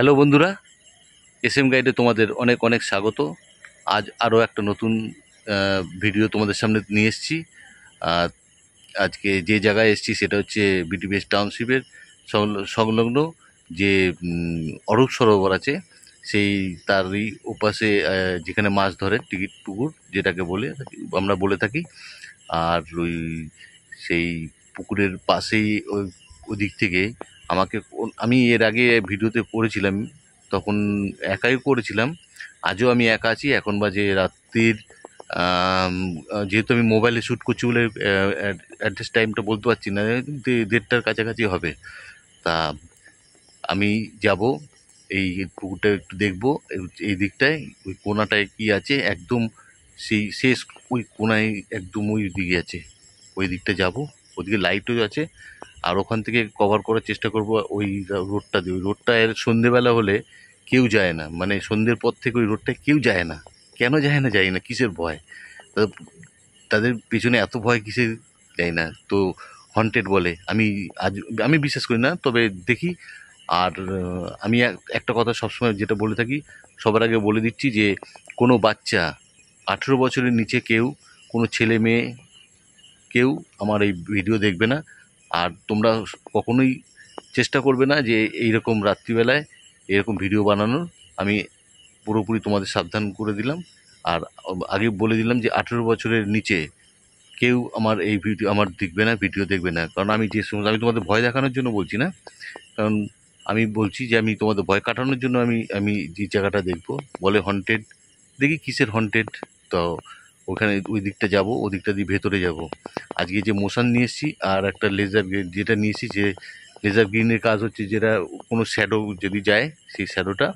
Hello বন্ধুরা, SM গাইডে তোমাদের অনেক অনেক স্বাগত। আজ আরও একটা নতুন ভিডিও তোমাদের সামনে নিয়ে এসেছি। আজকে যে জায়গায় এসেছি সেটা হচ্ছে বিটিবিএস টাউনশিপের সংলগ্ন যে অরূপ সরোবর আছে, সেই তারই ওপাশে যেখানে মাছ ধরে টিকিট পুকুর যেটাকে আমরা বলে থাকি। আর ওই সেই পুকুরের পাশেই ওদিক থেকে আমি এর আগে ভিডিওতে করেছিলাম, তখন একাই করেছিলাম। আজও আমি একা আছি। এখন বাজে রাত্রির যেহেতু আমি মোবাইলে শ্যুট করছি বলে অ্যাড্রেস টাইমটা বলতে পারছি না, 1:30টার কাছাকাছি হবে। তা আমি যাব, এই পুকুরটা একটু দেখবো। এই দিকটায় ওই কোনাটায় কি আছে, একদম সেই শেষ ওই কোনায় একদম ওই দিকে আছে, ওই দিকটা যাব। ওদিকে লাইটও আছে। আর ওখান থেকে কভার করার চেষ্টা করব ওই রোডটা দিয়ে। ওই রোডটা এর সন্ধেবেলা হলে কেউ যায় না, মানে সন্ধ্যের পর থেকে ওই রোডটায় কেউ যায় না। কেন যায় না জানি না, কিসের ভয়, তাদের পেছনে এত ভয় কিসের জানি না। তো হন্টেড বলে, আমি বিশ্বাস করি না, তবে দেখি। আর আমি একটা কথা সবসময় যেটা বলে থাকি, সবার আগে বলে দিচ্ছি যে কোনো বাচ্চা 18 বছরের নিচে কেউ, কোনো ছেলে মেয়ে কেউ আমার এই ভিডিও দেখবে না। আর তোমরা কখনোই চেষ্টা করবে না যে এইরকম রাত্রিবেলায় এরকম ভিডিও বানানোর। আমি পুরোপুরি তোমাদের সাবধান করে দিলাম। আর আগে বলে দিলাম যে 18 বছরের নিচে কেউ আমার এই ভিডিও ভিডিও দেখবে না। কারণ আমি আমি তোমাদের ভয় দেখানোর জন্য বলছি না, কারণ আমি বলছি যে আমি তোমাদের ভয় কাটানোর জন্য আমি আমি যে জায়গাটা দেখবো বলে হন্টেড। দেখি কিসের হন্টেড। তো ওখানে ওই দিকটা যাব, ওই দিকটা দিয়ে ভেতরে যাব। আজকে যে মোশন নিয়ে এসেছি আর একটা লেজার যেটা নিয়ে এসেছি, যে লেজার গ্রিনের কাজ হচ্ছে যেটা কোনো শ্যাডো যদি যায় সেই শ্যাডোটা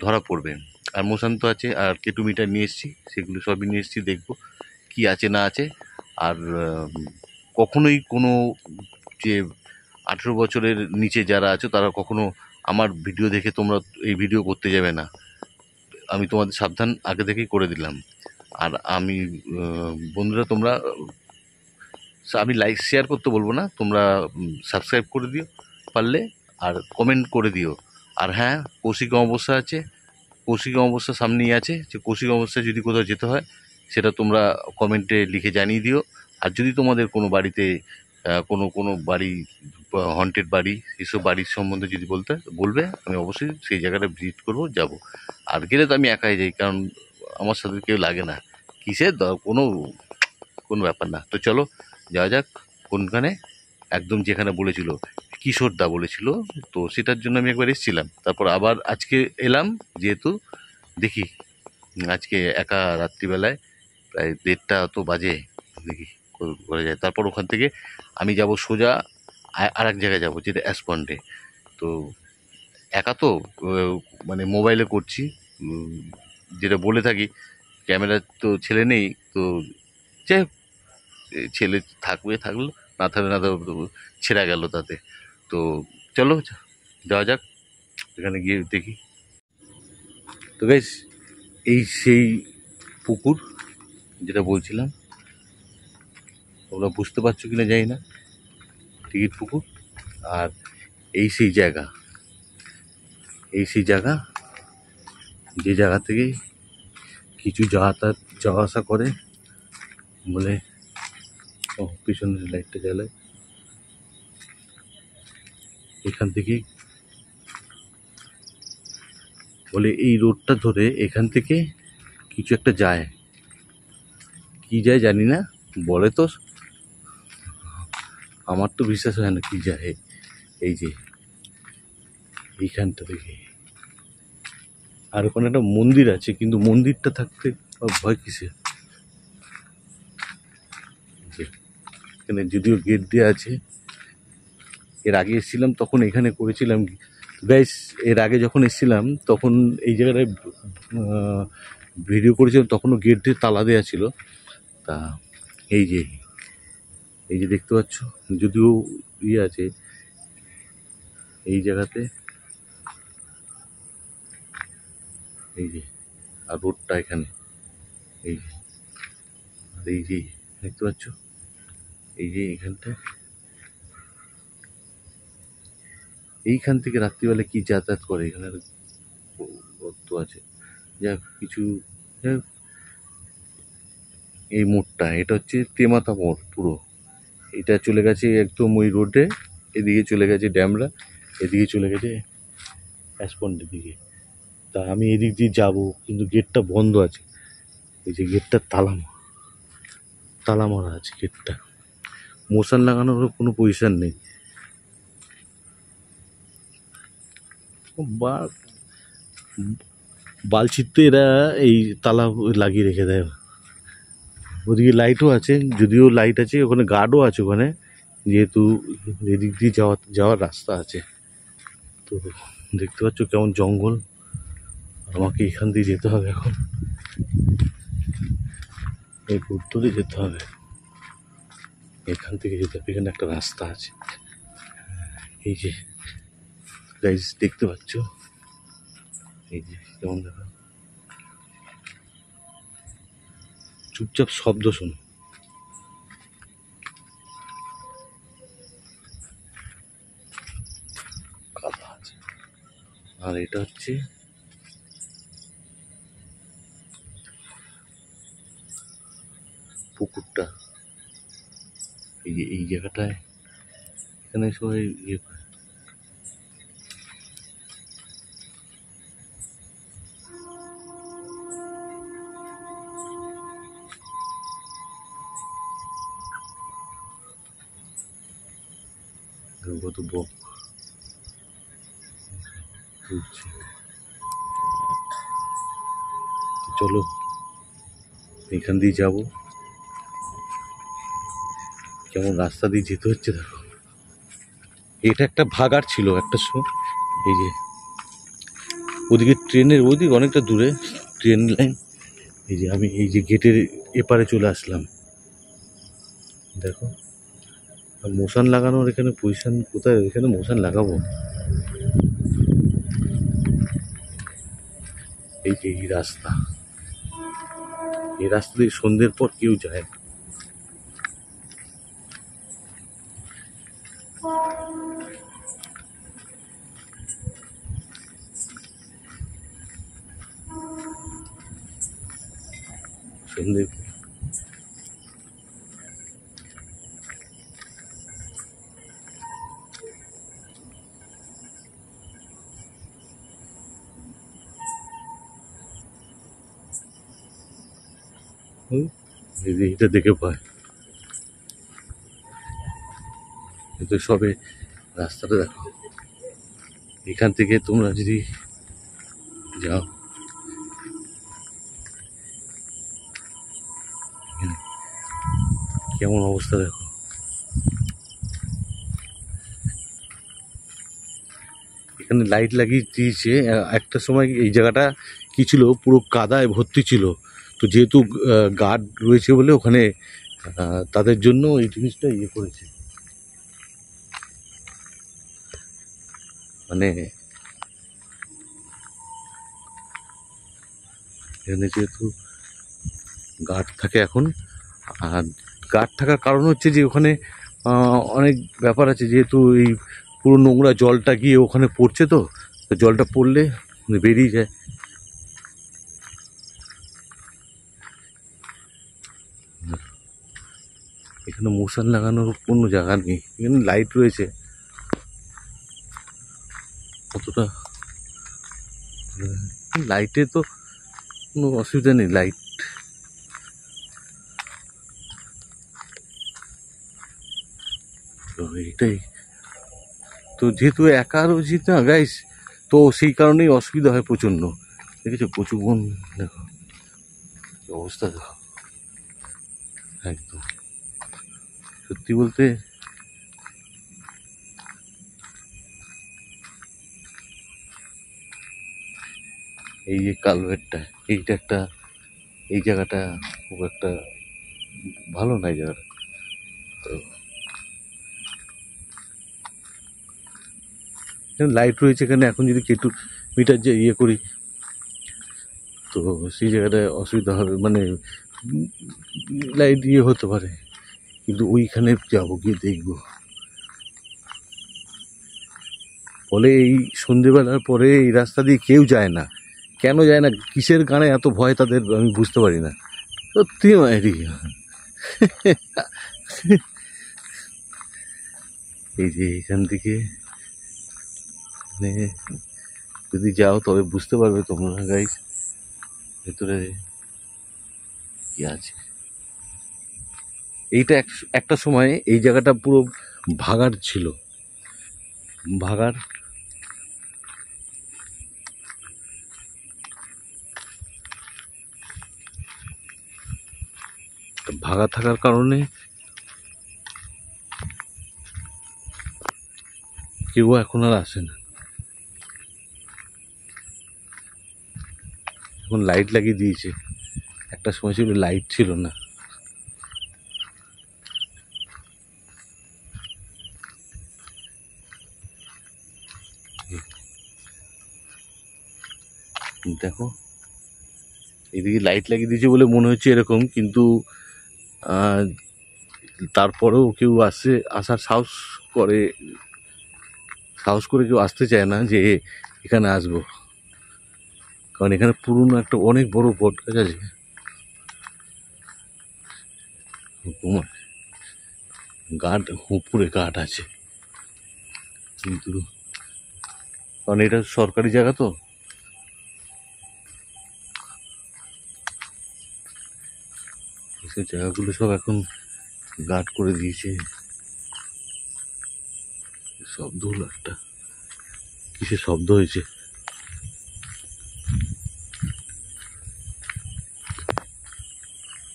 ধরা পড়বে। আর মোশন তো আছে, আর কেটুমিটার নিয়ে এসেছি, সেগুলো সবই নিয়ে এসেছি, দেখবো কি আছে না আছে। আর কখনোই কোনো যে 18 বছরের নিচে যারা আছো তারা কখনো আমার ভিডিও দেখে তোমরা এই ভিডিও করতে যাবে না। আমি তোমাদের সাবধান আগে থেকেই করে দিলাম। আর আমি বন্ধুরা, তোমরা আমি লাইক শেয়ার করতে বলবো না, তোমরা সাবস্ক্রাইব করে দিও পারলে, আর কমেন্ট করে দিও। আর হ্যাঁ, কৌশিক অমাবস্যা আছে, কৌশিক অমাবস্যা সামনেই আছে। যে কৌশিক অমাবস্যায় যদি কোথাও যেতে হয় সেটা তোমরা কমেন্টে লিখে জানিয়ে দিও। আর যদি তোমাদের কোনো বাড়িতে কোনো কোনো বাড়ি, হন্টেড বাড়ি, এসব বাড়ির সম্বন্ধে যদি বলবে, আমি অবশ্যই সেই জায়গাটা ভিজিট করবো, যাব। আর গেলে তো আমি একাই যাই, কারণ আমার সাথে কেউ লাগে না। কিসের কোনো কোনো ব্যাপার না। তো চলো যাওয়া যাক কোনখানে, একদম যেখানে বলেছিল কিশোরদা বলেছিল, তো সেটার জন্য আমি একবার এসেছিলাম, তারপর আবার আজকে এলাম। যেহেতু দেখি আজকে একা রাত্রিবেলায় প্রায় 1:30টা তো বাজে, দেখি করা যায়। তারপর ওখান থেকে আমি যাব সোজা আর এক জায়গায় যাব, যেটা অ্যাসপন্ডে। তো একা তো মানে মোবাইলে করছি, যেটা বলে থাকি, ক্যামেরার তো ছেলে নেই। তো যাই হোক, ছেলে থাকলো, না থাকলে না ছেঁড়া গেল তাতে। তো চলো যাওয়া যাক, এখানে গিয়ে দেখি। তো গাইস, এই সেই পুকুর যেটা বলছিলাম, তোমরা বুঝতে পারছো কিনা জানি না, টিকিট পুকুর। আর এই সেই জায়গা, এই সেই জায়গা যে জায়গা থেকে কিছু যাওয়া আসা করে বলে। পিছনের লাইটটা জ্বালায়, এখান থেকেই বলে এই রোডটা ধরে এখান থেকে কিছু একটা যায়, কি যায় জানি না। বলে তো, আমার তো বিশ্বাস হয় না কি যায়। এই যে এইখানটা থেকে, আর ওখানে একটা মন্দির আছে, কিন্তু মন্দিরটা থাকতে ভয় কিসে। এখানে যদিও গেট দেওয়া আছে, এর আগে এসেছিলাম তখন এখানে করেছিলাম গাইস। এর আগে যখন এসেছিলাম তখন এই জায়গাটায় ভিডিও করেছিলাম, তখনও গেট দিয়ে তালা দেওয়া ছিল। তা এই যে, এই যে দেখতে পাচ্ছ, যদিও আছে এই জায়গাতে, এই যে, আর রোডটা এখানে, এই যে, আর এই যে দেখতে পাচ্ছ, এই যে এখানটায় এইখান থেকে রাত্রিবেলা কি যাতায়াত করে, এখানে গর্ত আছে যা কিছু। যাই হোক, এই মোড়টা এটা হচ্ছে তেমাতা মোড় পুরো। এটা চলে গেছে একদম ওই রোডে, এদিকে চলে গেছে ড্যামরা, এদিকে চলে গেছে অ্যাসপন্ডের দিকে। তা আমি এদিক দিয়ে যাবো, কিন্তু গেটটা বন্ধ আছে। এই যে গেটটা তালা মারা আছে গেটটা, মোশন লাগানোর কোনো পজিশন নেই। বা বালছিতে এরা এই তালা লাগিয়ে রেখে দেয়। ওদিকে লাইটও আছে, যদিও লাইট আছে ওখানে, গার্ডও আছে ওখানে, যেহেতু এদিক দিয়ে যাওয়ার রাস্তা আছে। তো দেখতে পাচ্ছ কেমন জঙ্গল, আমাকে এখান দিয়ে যেতে হবে এখন, এই রোড ধরে যেতে হবে, এখান থেকে যেতে হবে। এখানে একটা রাস্তা আছে, এই যে গাইজ দেখতে পাচ্ছ, এই যে কেমন দেখো, চুপচাপ শব্দ শোনো। কাদা আছে। আর এটা হচ্ছে পুকুরটা, এই যে এই জায়গাটায়, এখানে সবাই ইয়ে করে। কত বক ঘুরছে। চলো এখান দিয়ে যাব, কেমন রাস্তা দিয়ে যেতে হচ্ছে দেখো। এটা একটা ভাগাড় ছিল একটা সময়, এই যে ওদিকে ট্রেনের, ওদিকে অনেকটা দূরে ট্রেন লাইন। এই যে আমি এই যে গেটের এপারে চলে আসলাম, দেখো। মোশন লাগানোর এখানে পজিশন কোথায়, এখানে মোশন লাগাবো। এই যে এই রাস্তা, এই রাস্তা দিয়ে সন্ধ্যের পর কেউ যায় না। সন্ধ্যে এইটা দেখে পায়, কিন্তু সবে রাস্তাটা দেখো। এখান থেকে তোমরা যদি যাও, কেমন অবস্থা দেখো। এখানে লাইট লাগিয়ে দিয়েছে। একটা সময় এই জায়গাটা কি ছিল, পুরো কাদায় ভর্তি ছিল। তো যেহেতু গার্ড রয়েছে বলে ওখানে তাদের জন্য এই জিনিসটা ইয়ে করেছে, মানে এখানে যেহেতু গার্ড থাকে এখন। আর গার্ড থাকার কারণ হচ্ছে যে ওখানে অনেক ব্যাপার আছে, যেহেতু এই পুরো নোংরা জলটা গিয়ে ওখানে পড়ছে, তো জলটা পড়লে বেরিয়ে যায়। এখানে মোশন লাগানোর কোনো জায়গা নেই, এখানে লাইট রয়েছে কতটা, লাইটে তো কোনো অসুবিধা নেই, লাইট। তো এইটাই তো, যেহেতু একা রয়েছি না গাইস, তো সেই কারণেই অসুবিধা হয় প্রচণ্ড। দেখেছো প্রচুর বন, দেখো কি অবস্থা দেখো, একদম সত্যি বলতে। এই যে কালভেটটা, এইটা একটা, এই জায়গাটা খুব একটা ভালো না এই জায়গাটা। তো লাইট রয়েছে এখানে, এখন যদি কেটু মিটার যে ইয়ে করি, তো সেই জায়গাটায় অসুবিধা হবে, মানে লাইট ইয়ে হতে পারে। কিন্তু ওইখানে যাবো, গিয়ে দেখবো। ফলে এই সন্ধেবেলার পরে এই রাস্তা দিয়ে কেউ যায় না। কেন যায় না, কিসের কারণে এত ভয় তাদের, আমি বুঝতে পারি না। সত্যি মায়েরি, এই যে এখান থেকে মানে যদি যাও তবে বুঝতে পারবে তোমরা গাইস ভেতরে কি আছে। এইটা একটা সময় এই জায়গাটা পুরো ভাগাড় ছিল, ভাগাড়। ভাগা থাকার কারণে কেউ এখন আর আসে না। এখন লাইট লাগিয়ে দিয়েছে, একটা সময় ছিল লাইট ছিল না। দেখো এদিকে লাইট লাগিয়ে দিয়েছে বলে মনে হচ্ছে এরকম, কিন্তু তারপরেও কেউ আসার সাহস করে কেউ আসতে চায় না যে এখানে আসবো, কারণ এখানে পুরনো একটা অনেক বড় বট গাছ আছে। গার্ড উপরে গার্ড আছে, কিন্তু কারণ এটা সরকারি জায়গা তো, সেই জায়গাগুলো সব এখন গার্ড করে দিয়েছে। শব্দ হলো একটা, কিসের শব্দ হয়েছে?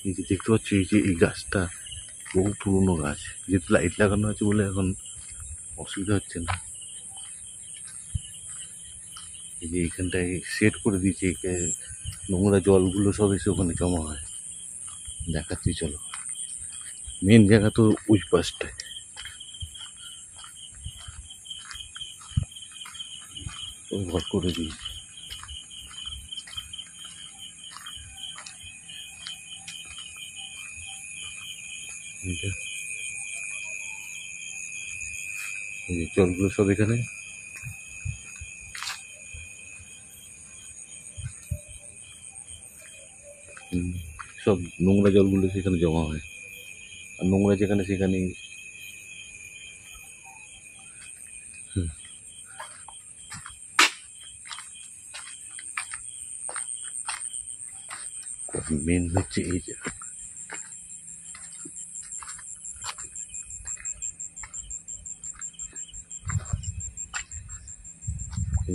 এই যে দেখতে পাচ্ছি, এই যে এই গাছটা বহু পুরনো গাছ, যেহেতু লাইট লাগানো আছে বলে এখন অসুবিধা হচ্ছে না। এই যে এইখানটায় সেট করে দিয়েছে, নোংরা জলগুলো সব এসে ওখানে জমা হয়। দেখাচ্ছি চলো, মেন জায়গা তো ওই পাশটায়। ঘর করে দিয়েছে। এই যে জলগুলো সব এখানে, সব নোংরা জলগুলো সেখানে জমা হয়, আর নোংরা যেখানে সেখানেই মেন হচ্ছে এই জায়গা।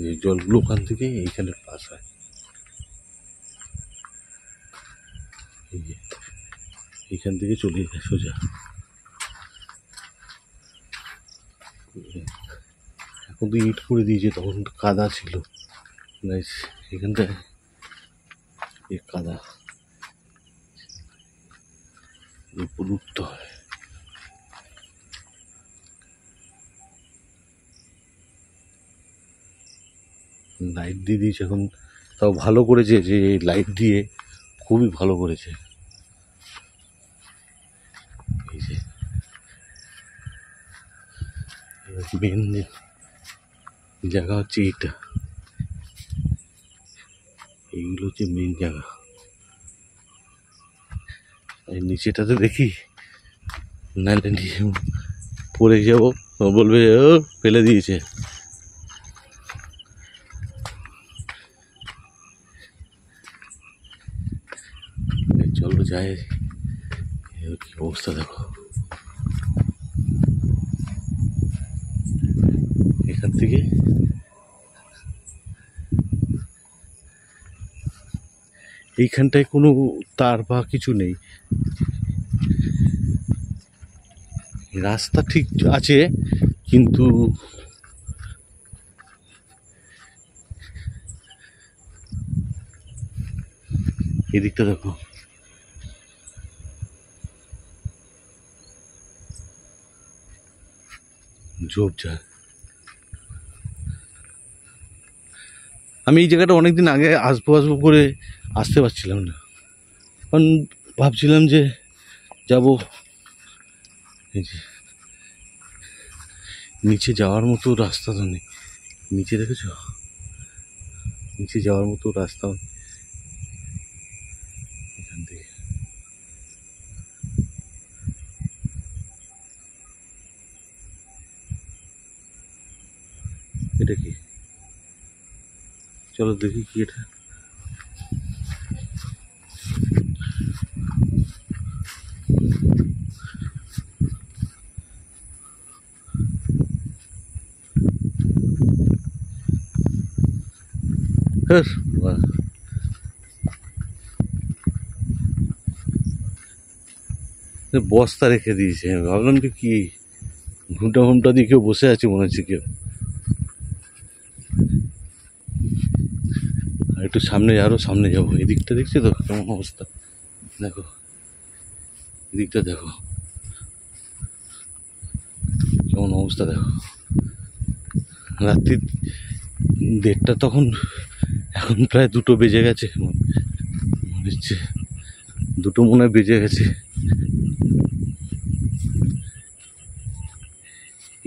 এই জলগুলো ওখান থেকে এইখানে পাস হয়। এই যে এইখান থেকে চলে যায় সোজা। এখন তো ইট করে দিয়েছে, তখন তো কাদা ছিল। এখানটায় এই কাদা উপযুক্ত হয়। লাইট দিয়ে দিয়েছে এখন, তাও ভালো করেছে যে লাইট দিয়ে, খুবই ভালো করেছে। এই যে মেন জায়গা হচ্ছে এইটা, এইগুলো হচ্ছে মেন জায়গা। এই নিচেটাতে দেখি, নাহলে নিয়ে পড়ে যাবো, বলবে ও ফেলে দিয়েছে। চলো যাই, কি অবস্থা দেখো। এখান থেকে এইখানটায় কোনো তার বা কিছু নেই, রাস্তা ঠিক আছে কিন্তু এদিকটা দেখো, ঝোপঝাড়। আমি এই জায়গাটা অনেকদিন আগে আসবো করে আসতে পারছিলাম না, কারণ ভাবছিলাম যে যাব, এই যে নিচে যাওয়ার মতো রাস্তা তো নেই, নিচে দেখেছ, নিচে যাওয়ার মতো রাস্তা এখান থেকে। এটা কি? চলো দেখি কি এটা। বস্তা রেখে দিয়েছে, ভাবলাম যে কি ঘুমটা ঘুমটা দিয়ে কেউ বসে আছে মনে হচ্ছে কেউ। আর একটু সামনে, আরো সামনে যাবো। এদিকটা দেখছি তো কেমন অবস্থা, দেখো এদিকটা দেখো কেমন অবস্থা, দেখো রাত্রি 1:30 তখন, এখন প্রায় 2টো বেজে গেছে মনে হচ্ছে, 2টো মনে হয় বেজে গেছে।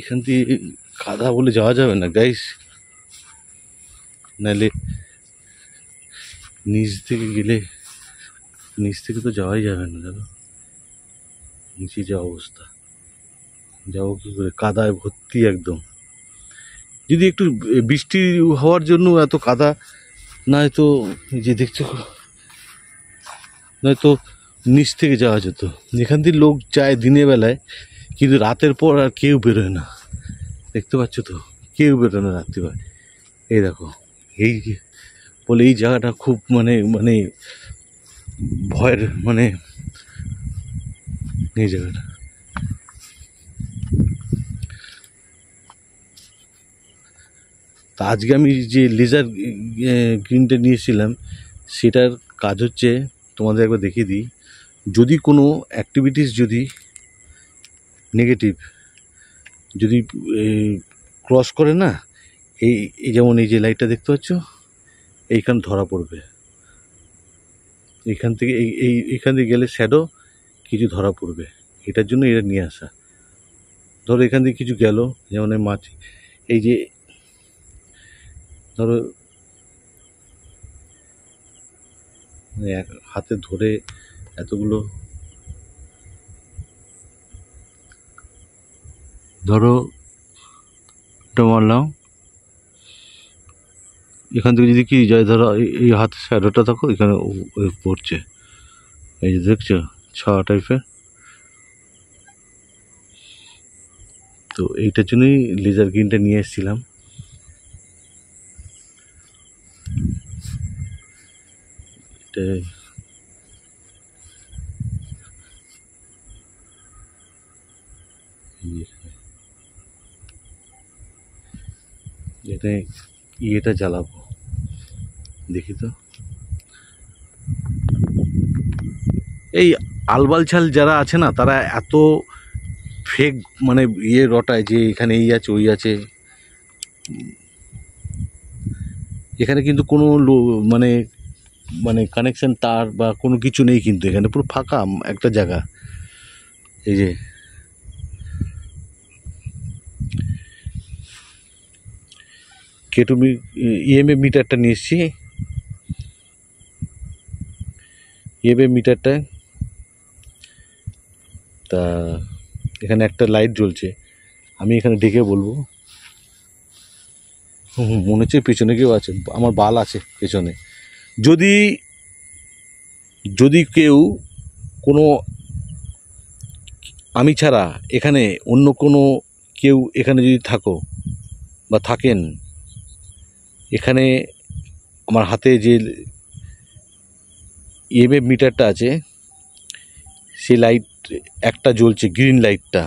এখান দিয়ে কাদা বলে যাওয়া যাবে না গাইস, নাহলে নিচ থেকে গেলে, নিচ থেকে তো যাওয়াই যাবে না। দেখো নিচে যা অবস্থা, যাবো কি করে, কাদায় ভর্তি একদম। যদি একটু বৃষ্টি হওয়ার জন্য এত কাদা, নয়তো যে দেখছো, নয়তো নিচ থেকে যাওয়া যেত। এখান দিয়ে লোক যায় দিনের বেলায়, কিন্তু রাতের পর আর কেউ বেরোয় না, দেখতে পাচ্ছ তো, কেউ বেরোয় না রাত্রিবেলায়। এই দেখো, এই বলে এই জায়গাটা খুব মানে মানে ভয়ের, মানে এই জায়গাটা। তা আজকে আমি যে লেজার গ্রিনটা নিয়েছিলাম, সেটার কাজ হচ্ছে, তোমাদের একবার দেখিয়ে দিই। যদি কোনো অ্যাক্টিভিটিস যদি নেগেটিভ যদি ক্রস করে না, এই যেমন এই যে লাইটটা দেখতে পাচ্ছ, এইখান ধরা পড়বে। এইখান থেকে এইখান থেকে গেলে শ্যাডো কিছু ধরা পড়বে, এটার জন্য এটা নিয়ে আসা। ধরো এখান থেকে কিছু গেল, যেমন মাছ, এই যে ধরো এক হাতে ধরে এতগুলো, ধরো এটা মারলাম, এখান থেকে যদি কি যায়, ধরো এই হাতের শ্যাডোটা দেখো এখানে পড়ছে, এই যে দেখছো ছাওয়া টাইপের। তো এইটার জন্যই লেজার গ্রিনটা নিয়ে এসেছিলাম। এটা ইয়েটা জ্বালাবো, দেখি তো। এই আলবাল ছাল যারা আছে না, তারা এত ফেক মানে রটায় যে এখানে এই আছে ওই আছে। এখানে কিন্তু কোনো মানে মানে কানেকশন তার বা কোনো কিছু নেই, কিন্তু এখানে পুরো ফাঁকা একটা জায়গা। এই যে কেটুমি ইএমএফ মিটারটা নিয়ে এসছি, ইএমএফ মিটারটা। তা এখানে একটা লাইট জ্বলছে, আমি এখানে ডেকে বলবো। মনে হচ্ছে পেছনে কেউ আছে, আমার বাল আছে পেছনে। যদি যদি কেউ কোনো আমি ছাড়া এখানে অন্য কোনো কেউ এখানে যদি থাকো বা থাকেন, এখানে আমার হাতে যে ইএমএফ মিটারটা আছে, সেই লাইট একটা জ্বলছে, গ্রিন লাইটটা।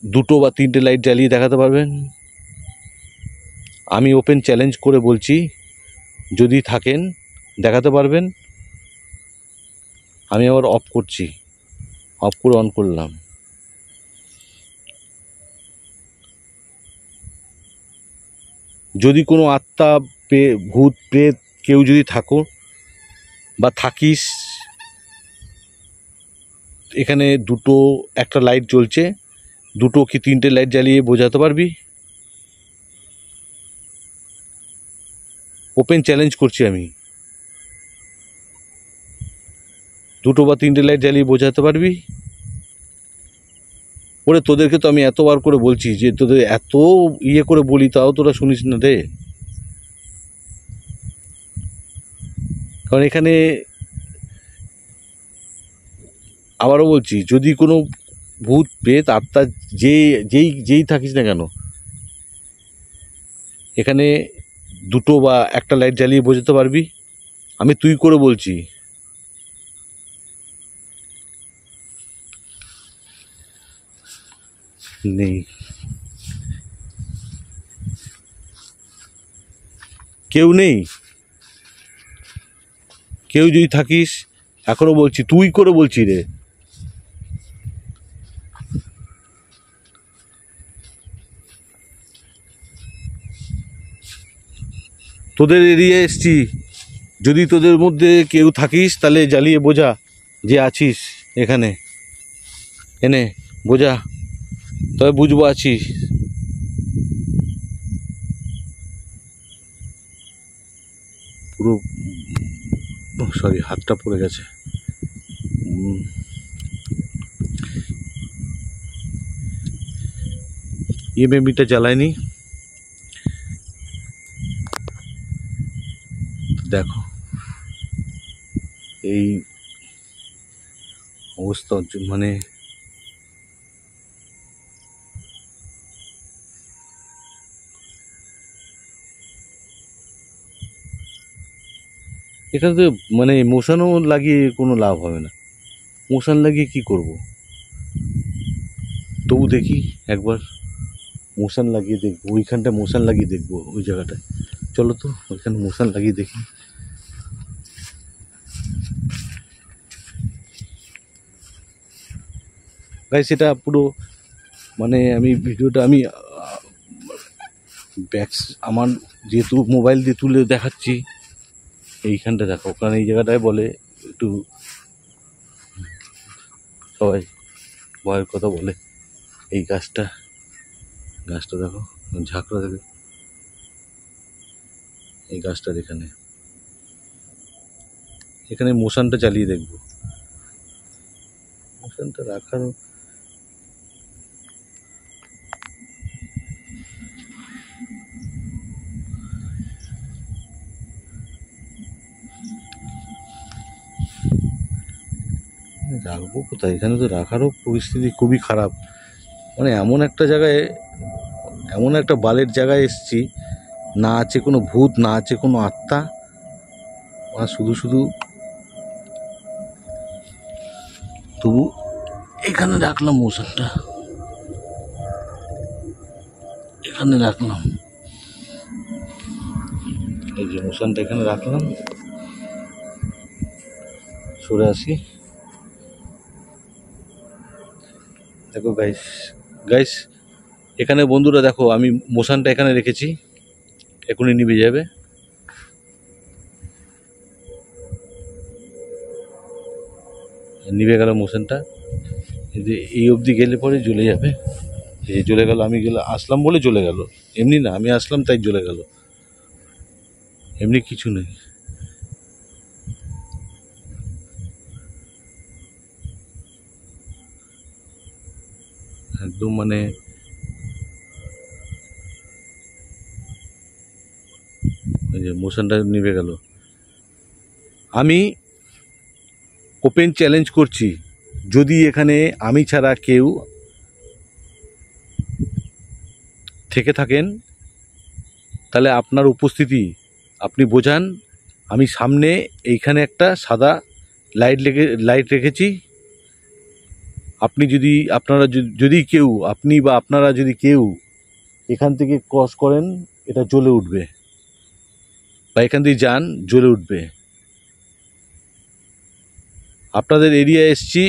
2টো বা 3টে লাইট জ্বালিয়ে দেখাতে পারবেন? আমি ওপেন চ্যালেঞ্জ করে বলছি, যদি থাকেন দেখাতে পারবেন? আমি আবার অফ করছি, অফ করে অন করলাম। যদি কোনো আত্মা, ভূত প্রেত কেউ যদি থাকো বা থাকিস, এখানে একটা লাইট জ্বলছে, 2টো কি 3টে লাইট জ্বালিয়ে বোঝাতে পারবি? ওপেন চ্যালেঞ্জ করছি আমি, 2 বা 3টে লাইট জ্বালিয়ে বোঝাতে পারবি? ওরে তোদেরকে তো আমি এতবার করে বলছি, যে তোদের এত ইয়ে করে বলি, তাও তোরা শুনিস না রে। কারণ এখানে আবারও বলছি, যদি কোনো ভূত প্রেত আত্মা যেই থাকিস না কেন, এখানে 2 বা 1টা লাইট জ্বালিয়ে বোঝাতে পারবি? আমি তুই করে বলছি। নেই, কেউ নেই। কেউ যদি থাকিস, এখনো বলছি, তুই করে বলছি রে। তোদের এরিয়ায় এসছি, যদি তোদের মধ্যে কেউ থাকিস তাহলে জ্বালিয়ে বোঝা যে আছিস এখানে, এনে বোঝা, তবে বুঝবো আছিস। পুরো সরি, হাতটা পড়ে গেছে। ইএমএমটা জ্বালায়নি, দেখো এই অবস্থা, মানে এটাতে মানে মোশনও লাগিয়ে কোনো লাভ হবে না। মোশন লাগিয়ে কি করব? তবু দেখি একবার মোশন লাগিয়ে দেখবো, ওইখানটা মোশন লাগিয়ে দেখবো, ওই জায়গাটায়। চলো তো ওইখানে মোশন লাগিয়ে দেখি। গাইস, এটা পুরো মানে আমি ভিডিওটা আমি আমার যেহেতু মোবাইল দিয়ে তুলে দেখাচ্ছি, এইখানটা দেখো, কারণ এই জায়গাটায় বলে একটু সবাই ভয়ের কথা বলে। এই গাছটা দেখো, ঝাঁকড়া দেখো, এই গাছটার এখানে মোশনটা চালিয়ে দেখবো। মোশনটা রাখার রাখবো কোথায়? এখানে তো রাখারও পরিস্থিতি খুবই খারাপ। মানে এমন একটা জায়গায়, এমন একটা বালের জায়গায় এসেছি, না আছে কোনো ভূত, না আছে কোনো আত্মা, আর শুধু তবু এখানে রাখলাম মোশনটা, এখানে রাখলাম, এই যে মোশনটা এখানে রাখলাম। সরে আসি, দেখো গাইস এখানে বন্ধুরা দেখো, আমি মোশনটা এখানে রেখেছি, এখনই নিভে যাবে। নিভে গেল মোশনটা, এই অবধি গেলে পরে জ্বলে যাবে। এই জ্বলে গেল, আমি আসলাম বলে জ্বলে গেল, এমনি না আমি আসলাম তাই জ্বলে গেল, এমনি কিছু নেই। একদম মানে এই যে মোশনটা নিভে গেল। আমি ওপেন চ্যালেঞ্জ করছি, যদি এখানে আমি ছাড়া কেউ থেকে থাকেন, তাহলে আপনার উপস্থিতি আপনি বোঝান। আমি সামনে এইখানে একটা সাদা লাইট রেখেছি, আপনি যদি আপনি বা আপনারা যদি কেউ এখান থেকে ক্রস করেন, এটা জ্বলে উঠবে, বা এখান দিয়ে যান, জ্বলে উঠবে। আপনাদের এরিয়ায় এসছি,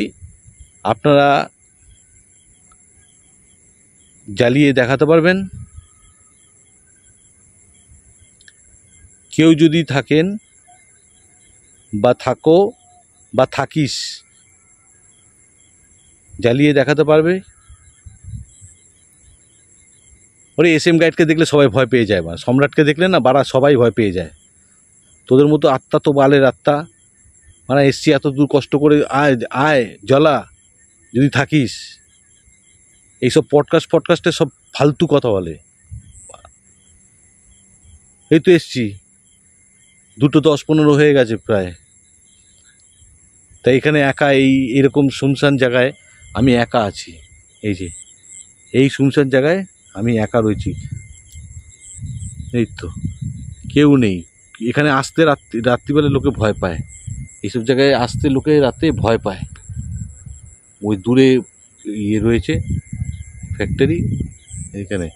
আপনারা জ্বালিয়ে দেখাতে পারবেন। কেউ যদি থাকেন বা থাকো বা থাকিস, জ্বালিয়ে দেখাতে পারবে। ওরে SM গাইডকে দেখলে সবাই ভয় পেয়ে যায়, বা সম্রাটকে দেখলে না বাড়া সবাই ভয় পেয়ে যায়। তোদের মতো আত্মা তো বালের আত্মা, মানে এসছি এত দূর কষ্ট করে, আয় আয় জ্বলা যদি থাকিস। এইসব পডকাস্টে সব ফালতু কথা বলে। এই তো এসছি, 2:10-15 হয়ে গেছে প্রায়। তাই এখানে একা এরকম শুনশান জায়গায় আমি একা আছি। এই যে এই শুনশান জায়গায় আমি একা রয়েছি, এই তো কেউ নেই এখানে। আসতে রাত্রিবেলা লোকে ভয় পায়, এইসব জায়গায় আসতে লোকে রাতে ভয় পায়। ওই দূরে রয়েছে ফ্যাক্টরি, এখানে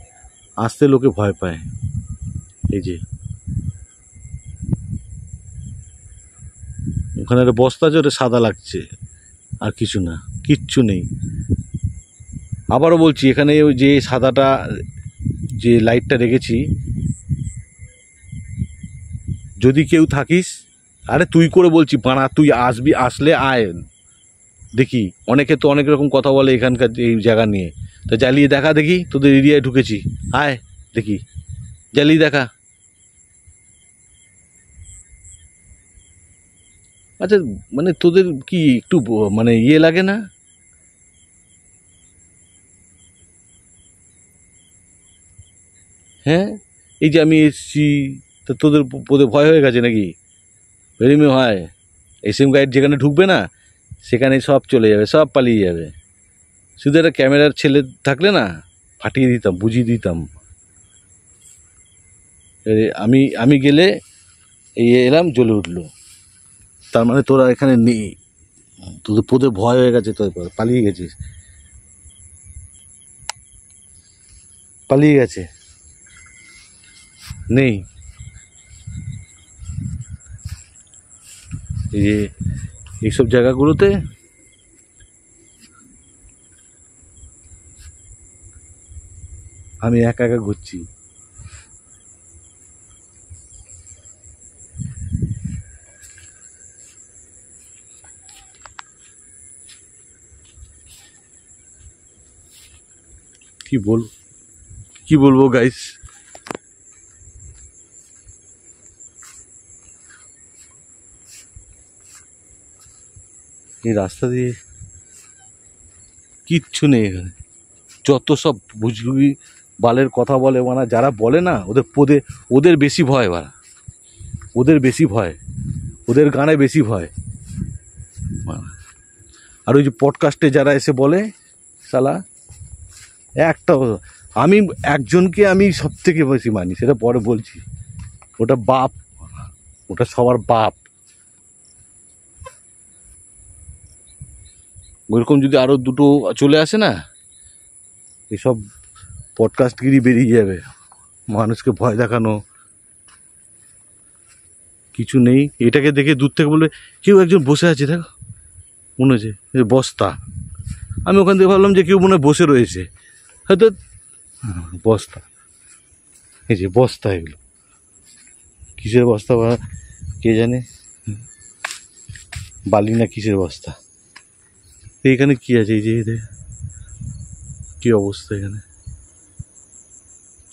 আসতে লোকে ভয় পায়। এই যে ওখানে একটা বস্তা আছে, ওটা সাদা লাগছে, আর কিছু না, কিচ্ছু নেই। আবারও বলছি, এখানে ওই যে সাদাটা যে লাইটটা রেখেছি, যদি কেউ থাকিস, আরে তুই করে বলছি পাড়া, তুই আসবি, আসলে আয় দেখি। অনেকে তো অনেক রকম কথা বলে এখানকার এই জায়গা নিয়ে, তো জ্বালিয়ে দেখা দেখি, তোদের এরিয়ায় ঢুকেছি, আয় দেখি, জ্বালিয়ে দেখা। আচ্ছা, মানে তোদের কি একটু মানে লাগে না? হ্যাঁ, এই যে আমি এসছি, তো তোদের পোদে ভয় হয়ে গেছে নাকি? বেরিমে হয়, এসএম গাইড যেখানে ঢুকবে না সেখানে সব চলে যাবে, সব পালিয়ে যাবে। শুধু একটা ক্যামেরার ছেলে থাকলে না, ফাটিয়ে দিতাম, বুঝিয়ে দিতাম। আমি গেলে এই এলাম, জ্বলে উঠলো, তার মানে তোরা এখানে নেই, তোদের পোদে ভয় হয়ে গেছে, তোর পালিয়ে গেছিস, পালিয়ে গেছে, নেই। এই যে এইসব জায়গাগুলোতে আমি একা একা ঘুরছি। কি বলবো গাইস, এই রাস্তা দিয়ে কিচ্ছু নেই এখানে। যত সব বুঝবি বালের কথা বলে, মানে যারা বলে না, ওদের বেশি ভয়, ওদের বেশি ভয়, ওদের গানে বেশি ভয়। আর ওই যে পডকাস্টে যারা এসে বলে, শালা একটা, আমি একজনকে আমি সব থেকে বেশি মানি, সেটা পরে বলছি, ওটা বাপ, ওটা সবার বাপ। ওইরকম যদি আরো দুটো চলে আসে না, এসব পডকাস্টগিরি বেরিয়ে যাবে। মানুষকে ভয় দেখানো কিছু নেই। এটাকে দেখে দূর থেকে বলবে কেউ একজন বসে আছে, দেখো মনে হচ্ছে বস্তা। আমি ওখান থেকে ভাবলাম যে কেউ মনে হয় বসে রয়েছে, হয়তো বস্তা। এই যে বস্তা, এগুলো কিসের বস্তা বা কে জানে, বালি না কিসের বস্তা। এইখানে কি আছে, এই যে কি অবস্থা, এখানে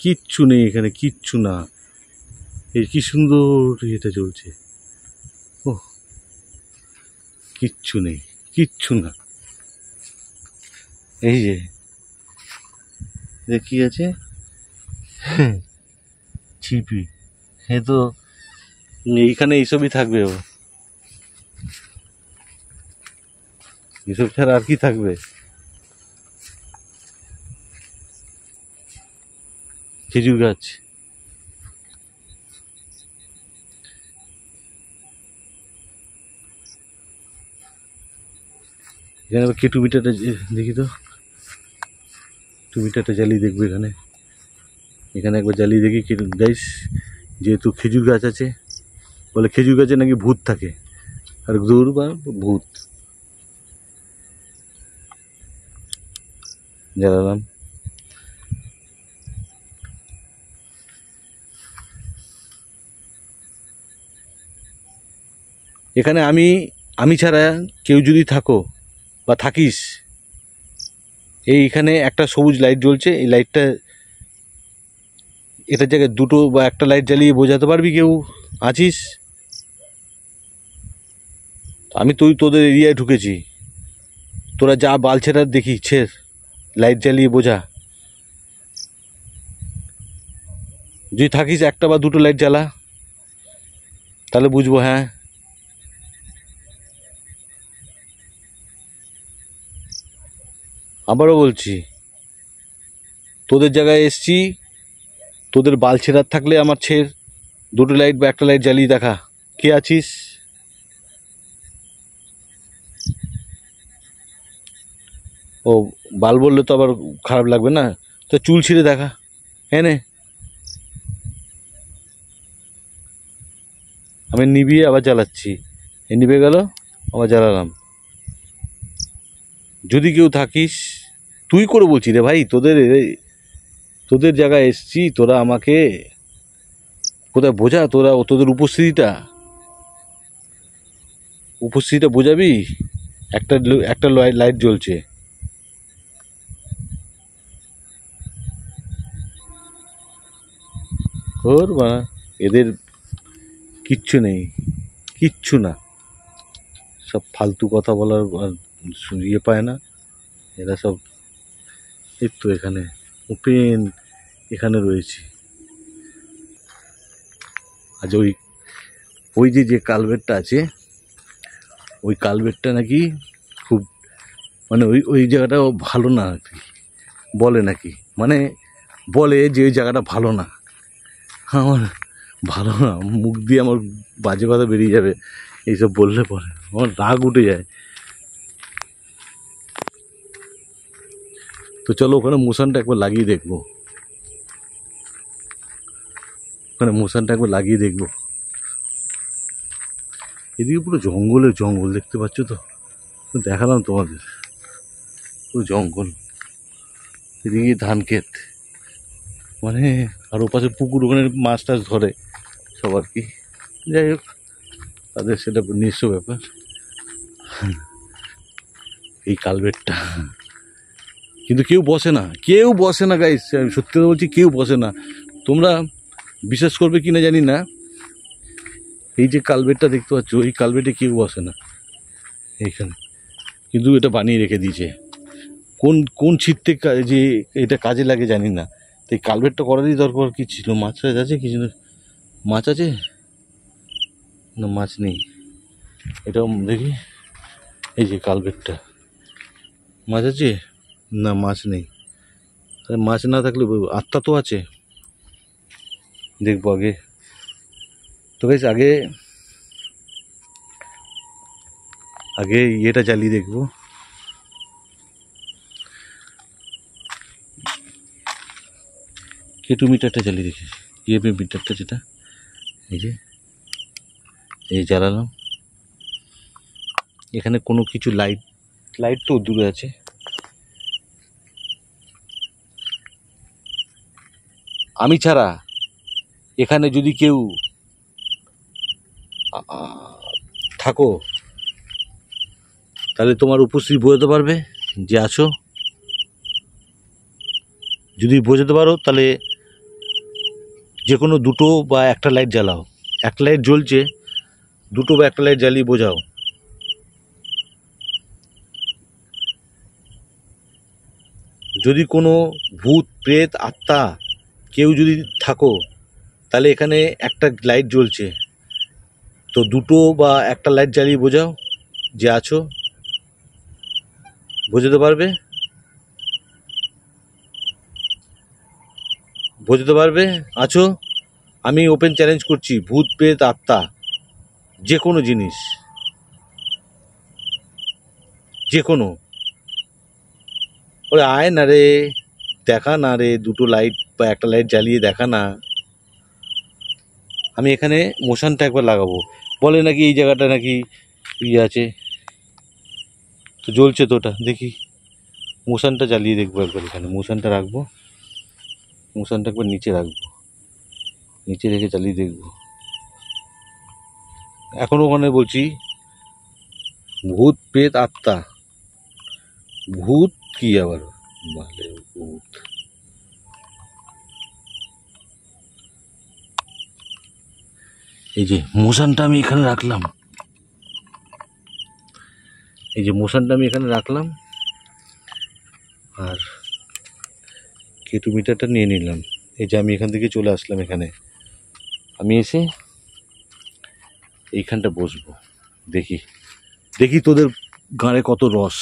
কিচ্ছু নেই, এখানে কিচ্ছু না। এই কি সুন্দর এটা চলছে, ও কিচ্ছু নেই, কিচ্ছু না। এই যে কি আছে, ছিপি, এ তো এইখানে এইসবই থাকবে, এসব ছাড়া আর কি থাকবে? খেজুর গাছ, এখানে কেটুমিটারটা দেখি তো, টুমিটারটা জ্বালিয়ে দেখবো এখানে একবার জ্বালিয়ে দেখি গাইস। যেহেতু খেজুর গাছ আছে, বলে খেজুর গাছে নাকি ভূত থাকে, আর দূর বা ভূত। জ্বালালাম, এখানে আমি ছাড়া কেউ যদি থাকো বা থাকিস, এইখানে একটা সবুজ লাইট জ্বলছে, এই লাইটটা, এটার জায়গায় দুটো বা একটা লাইট জ্বালিয়ে বোঝাতে পারবি কেউ আছিস? আমি তোদের এরিয়ায় ঢুকেছি, তোরা যা বালছেটার দেখি ছেড়, লাইট জ্বালিয়ে বোঝা। যদি থাকিস একটা বা দুটো লাইট জ্বালা, তাহলে বুঝবো। হ্যাঁ, আবারও বলছি, তোদের জায়গায় এসছি, তোদের বাল ছেড়ার থাকলে আমার ছেড়, দুটো লাইট বা একটা লাইট জ্বালিয়ে দেখা। কে আছিস? ও, বাল বললে তো আবার খারাপ লাগবে না, তো চুল ছিঁড়ে দেখা। হ্যাঁ নে, আমি নিভিয়ে আবার জ্বালাচ্ছি, এ নিভে গেল, আবার জ্বালালাম। যদি কেউ থাকিস, তুই করে বলছি রে ভাই, তোদের জায়গায় এসছি, তোরা আমাকে কোথায় বোঝা, তোদের উপস্থিতিটা বোঝাবি। একটা লাইট জ্বলছে, ওর বা এদের কিচ্ছু নেই, কিচ্ছু না, সব ফালতু কথা বলার আর ইয়ে পায় না এরা সব। এই তো এখানে ওপেন, এখানে রয়েছি। আজ ওই যে কালভেটটা আছে, ওই কালভেটটা নাকি খুব, মানে ওই জায়গাটা ভালো না আর কি, বলে নাকি, মানে বলে যে ওই জায়গাটা ভালো না। আমার ভালো না, মুখ দিয়ে আমার বাজে কথা বেরিয়ে যাবে এইসব বললে পরে, আমার রাগ উঠে যায়। তো চলো ওখানে মোশনটা একবার লাগিয়ে দেখবো, এদিকে পুরো জঙ্গলের জঙ্গল, দেখতে পাচ্ছ তো, দেখালাম তোমাদের, পুরো জঙ্গল, এদিকে ধান ক্ষেত, মানে আর ওপাশে পুকুর, ওখানে মাছ টাছ ধরে সব আর কি। যাই হোক, তাদের সেটা নিজস্ব ব্যাপার। এই কালভেটটা কিন্তু কেউ বসে না গাইস, আমি সত্যি কথা বলছি, কেউ বসে না। তোমরা বিশ্বাস করবে কিনা জানি না, এই যে কালভেটটা দেখতে পাচ্ছ, এই কালভেটে কেউ বসে না এইখানে, কিন্তু এটা বানিয়ে রেখে দিয়েছে। কোন ছিটতে যে এটা কাজে লাগে জানি না। তো এই কালভেটটা করারই দরকার কি ছিল? মাছ আছে কিছু? মাছ আছে না, মাছ নেই। এটাও দেখি, এই যে কালভেটটা, মাছ আছে না? মাছ নেই। মাছ না থাকলে আত্মা তো আছে, দেখবো আগে তো গাইস, আগে ইয়েটা জ্বালিয়ে দেখবো, কেটু মিটারটা জ্বালিয়ে দেখি, ইএমএফ মিটারটা যেটা, এই জ্বালালাম। এখানে কোনো কিছু লাইট তো দূরে আছে, আমি ছাড়া এখানে যদি কেউ থাকো, তাহলে তোমার উপস্থিতি বোঝাতে পারবে যে আছো। যদি বোঝাতে পারো তাহলে যে কোনো দুটো বা একটা লাইট জ্বালাও, একটা লাইট জ্বলছে, দুটো বা একটা লাইট জ্বালিয়ে বোঝাও। যদি কোনো ভূত প্রেত আত্মা কেউ যদি থাকো, তাহলে এখানে একটা লাইট জ্বলছে, তো দুটো বা একটা লাইট জ্বালিয়ে বোঝাও যে আছো। বোঝাতে পারবে আছো। আমি ওপেন চ্যালেঞ্জ করছি, ভূত প্রেত আত্মা যে কোনো জিনিস, যে কোনো, ওরে আয় না রে, দেখা না রে, দুটো লাইট বা একটা লাইট জ্বালিয়ে দেখা না। আমি এখানে মোশনটা একবার লাগাবো, বলে নাকি এই জায়গাটা নাকি ইয়ে আছে, তো জ্বলছে তো ওটা দেখি, মোশনটা জ্বালিয়ে দেখবো একবার। এখানে মোশনটা রাখবো, মোশনটা একবার নিচে রাখবো, নিচে রেখে জ্বালিয়ে দেখবো। এখনও ওখানে বলছি ভূত প্রেত আত্মা, ভূত কি আবার, বলে ভূত, এই যে মোশনটা আমি এখানে রাখলাম, এই যে মোশনটা আমি এখানে রাখলাম আর কেতু মিটারটা নিয়ে নিলাম। এই যে আমি এখান থেকে চলে আসলাম এখানে, আমি এসে এইখানটা বসবো। দেখি দেখি তোদের গাঁড়ে কত রস।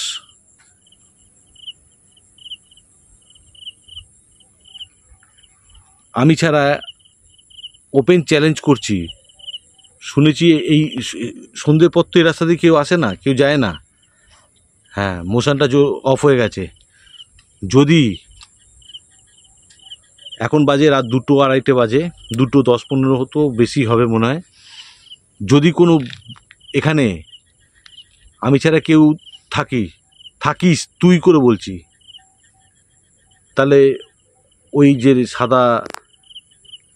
আমি ছাড়া ওপেন চ্যালেঞ্জ করছি, শুনেছি এই সন্ধ্যের পর তো এই রাস্তা দিয়ে কেউ আসে না, কেউ যায় না। হ্যাঁ, মোশনটা অফ হয়ে গেছে। যদি এখন বাজে রাত 2টো 2:30 বাজে, 2টো 10-15 হতো, বেশি হবে মনে হয়। যদি কোনো এখানে আমি ছাড়া কেউ থাকিস তুই করে বলছি, তাহলে ওই যে সাদা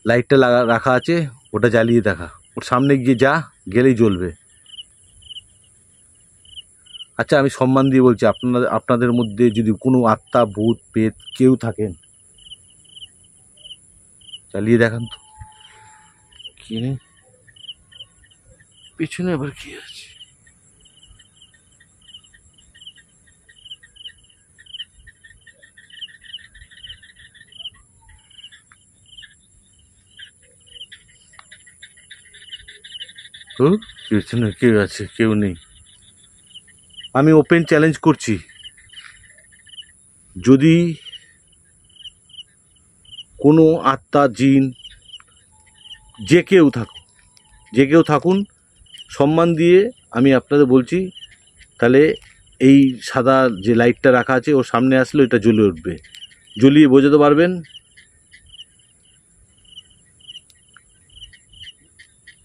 লাইটটা রাখা আছে ওটা জ্বালিয়ে দেখা, ওর সামনে গিয়ে গেলেই জ্বলবে। আচ্ছা, আমি সম্মান দিয়ে বলছি, আপনাদের মধ্যে যদি কোনো আত্মা ভূত পেত কেউ থাকেন, চালিয়ে দেখান তো। কি নেই পিছনে আবার কি আছে? তো পিছনে কেউ আছে? কেউ নেই। আমি ওপেন চ্যালেঞ্জ করছি, যদি কোনো আত্মা জিন যে কেউ থাকুন, সম্মান দিয়ে আমি আপনাদের বলছি, তাহলে এই সাদা যে লাইটটা রাখা আছে ওর সামনে আসলে এটা জ্বলে উঠবে, জ্বলিয়ে বোঝাতে পারবেন।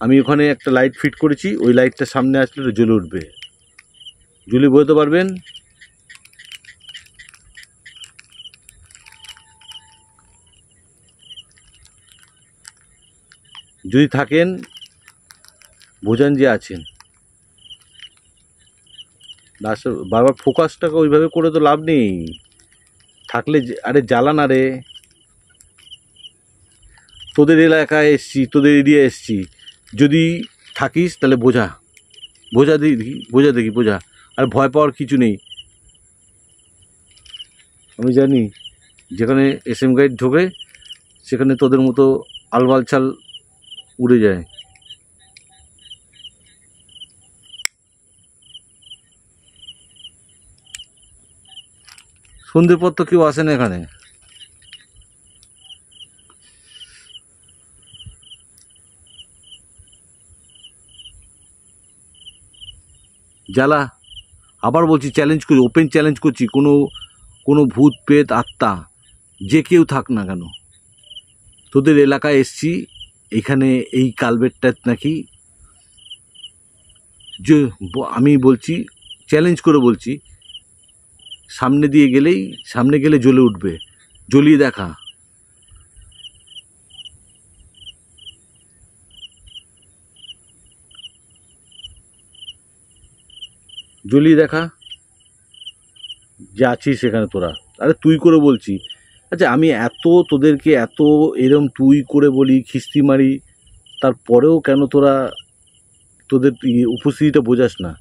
আমি ওখানে একটা লাইট ফিট করেছি, ওই লাইটটা সামনে আসলে এটা জ্বলে উঠবে, জ্বলিয়ে বোঝাতে পারবেন। যদি থাকেন বোঝান যে আছেন। বারবার ফোকাসটাকে ওইভাবে করে তো লাভ নেই। থাকলে আরে জ্বালা না রে, তোদের এলাকায় এসছি, তোদের এরিয়া এসছি, যদি থাকিস তাহলে বোঝা। আর ভয় পাওয়ার কিছু নেই। আমি জানি যেখানে SM গাইড ঢোকে সেখানে তোদের মতো আলবাল চাল উড়ে যায়। সন্ধ্যে পর তো কেউ আসে না এখানে। জ্বালা, আবার বলছি, চ্যালেঞ্জ করছি, ওপেন চ্যালেঞ্জ করছি, কোনো ভূত প্রেত আত্মা যে কেউ থাক না কেন, তোদের এলাকায় এসছি, এখানে এই কালবেটটা নাকি, যে আমি বলছি, চ্যালেঞ্জ করে বলছি, সামনে গেলে জ্বলে উঠবে, জ্বলিয়ে দেখা। জ্বলিয়ে দেখা যে আছিস সেখানে তোরা। আরে তুই করে বলছি। আচ্ছা, আমি তোদেরকে এত এরম তুই করে বলি, খিস্তি মারি, তারপরেও কেন তোরা তোদের উপস্থিতিটা বোঝাস না?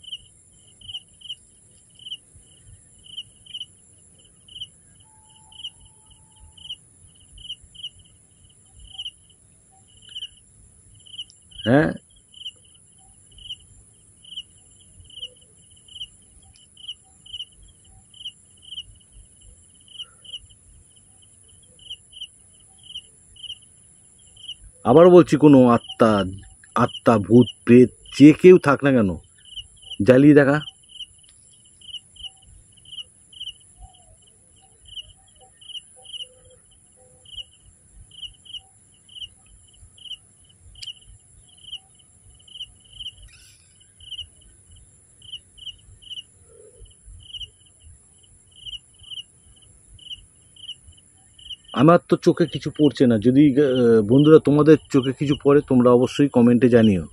হ্যাঁ, আবার বলছি, কোনো আত্মা ভূত প্রেত যে কেউ থাক না কেন, জ্বালিয়ে দেখা। আমার তো চোখে কিছু পড়ছে না। যদি বন্ধুরা তোমাদের চোখে কিছু পড়ে তোমরা অবশ্যই কমেন্টে জানিও।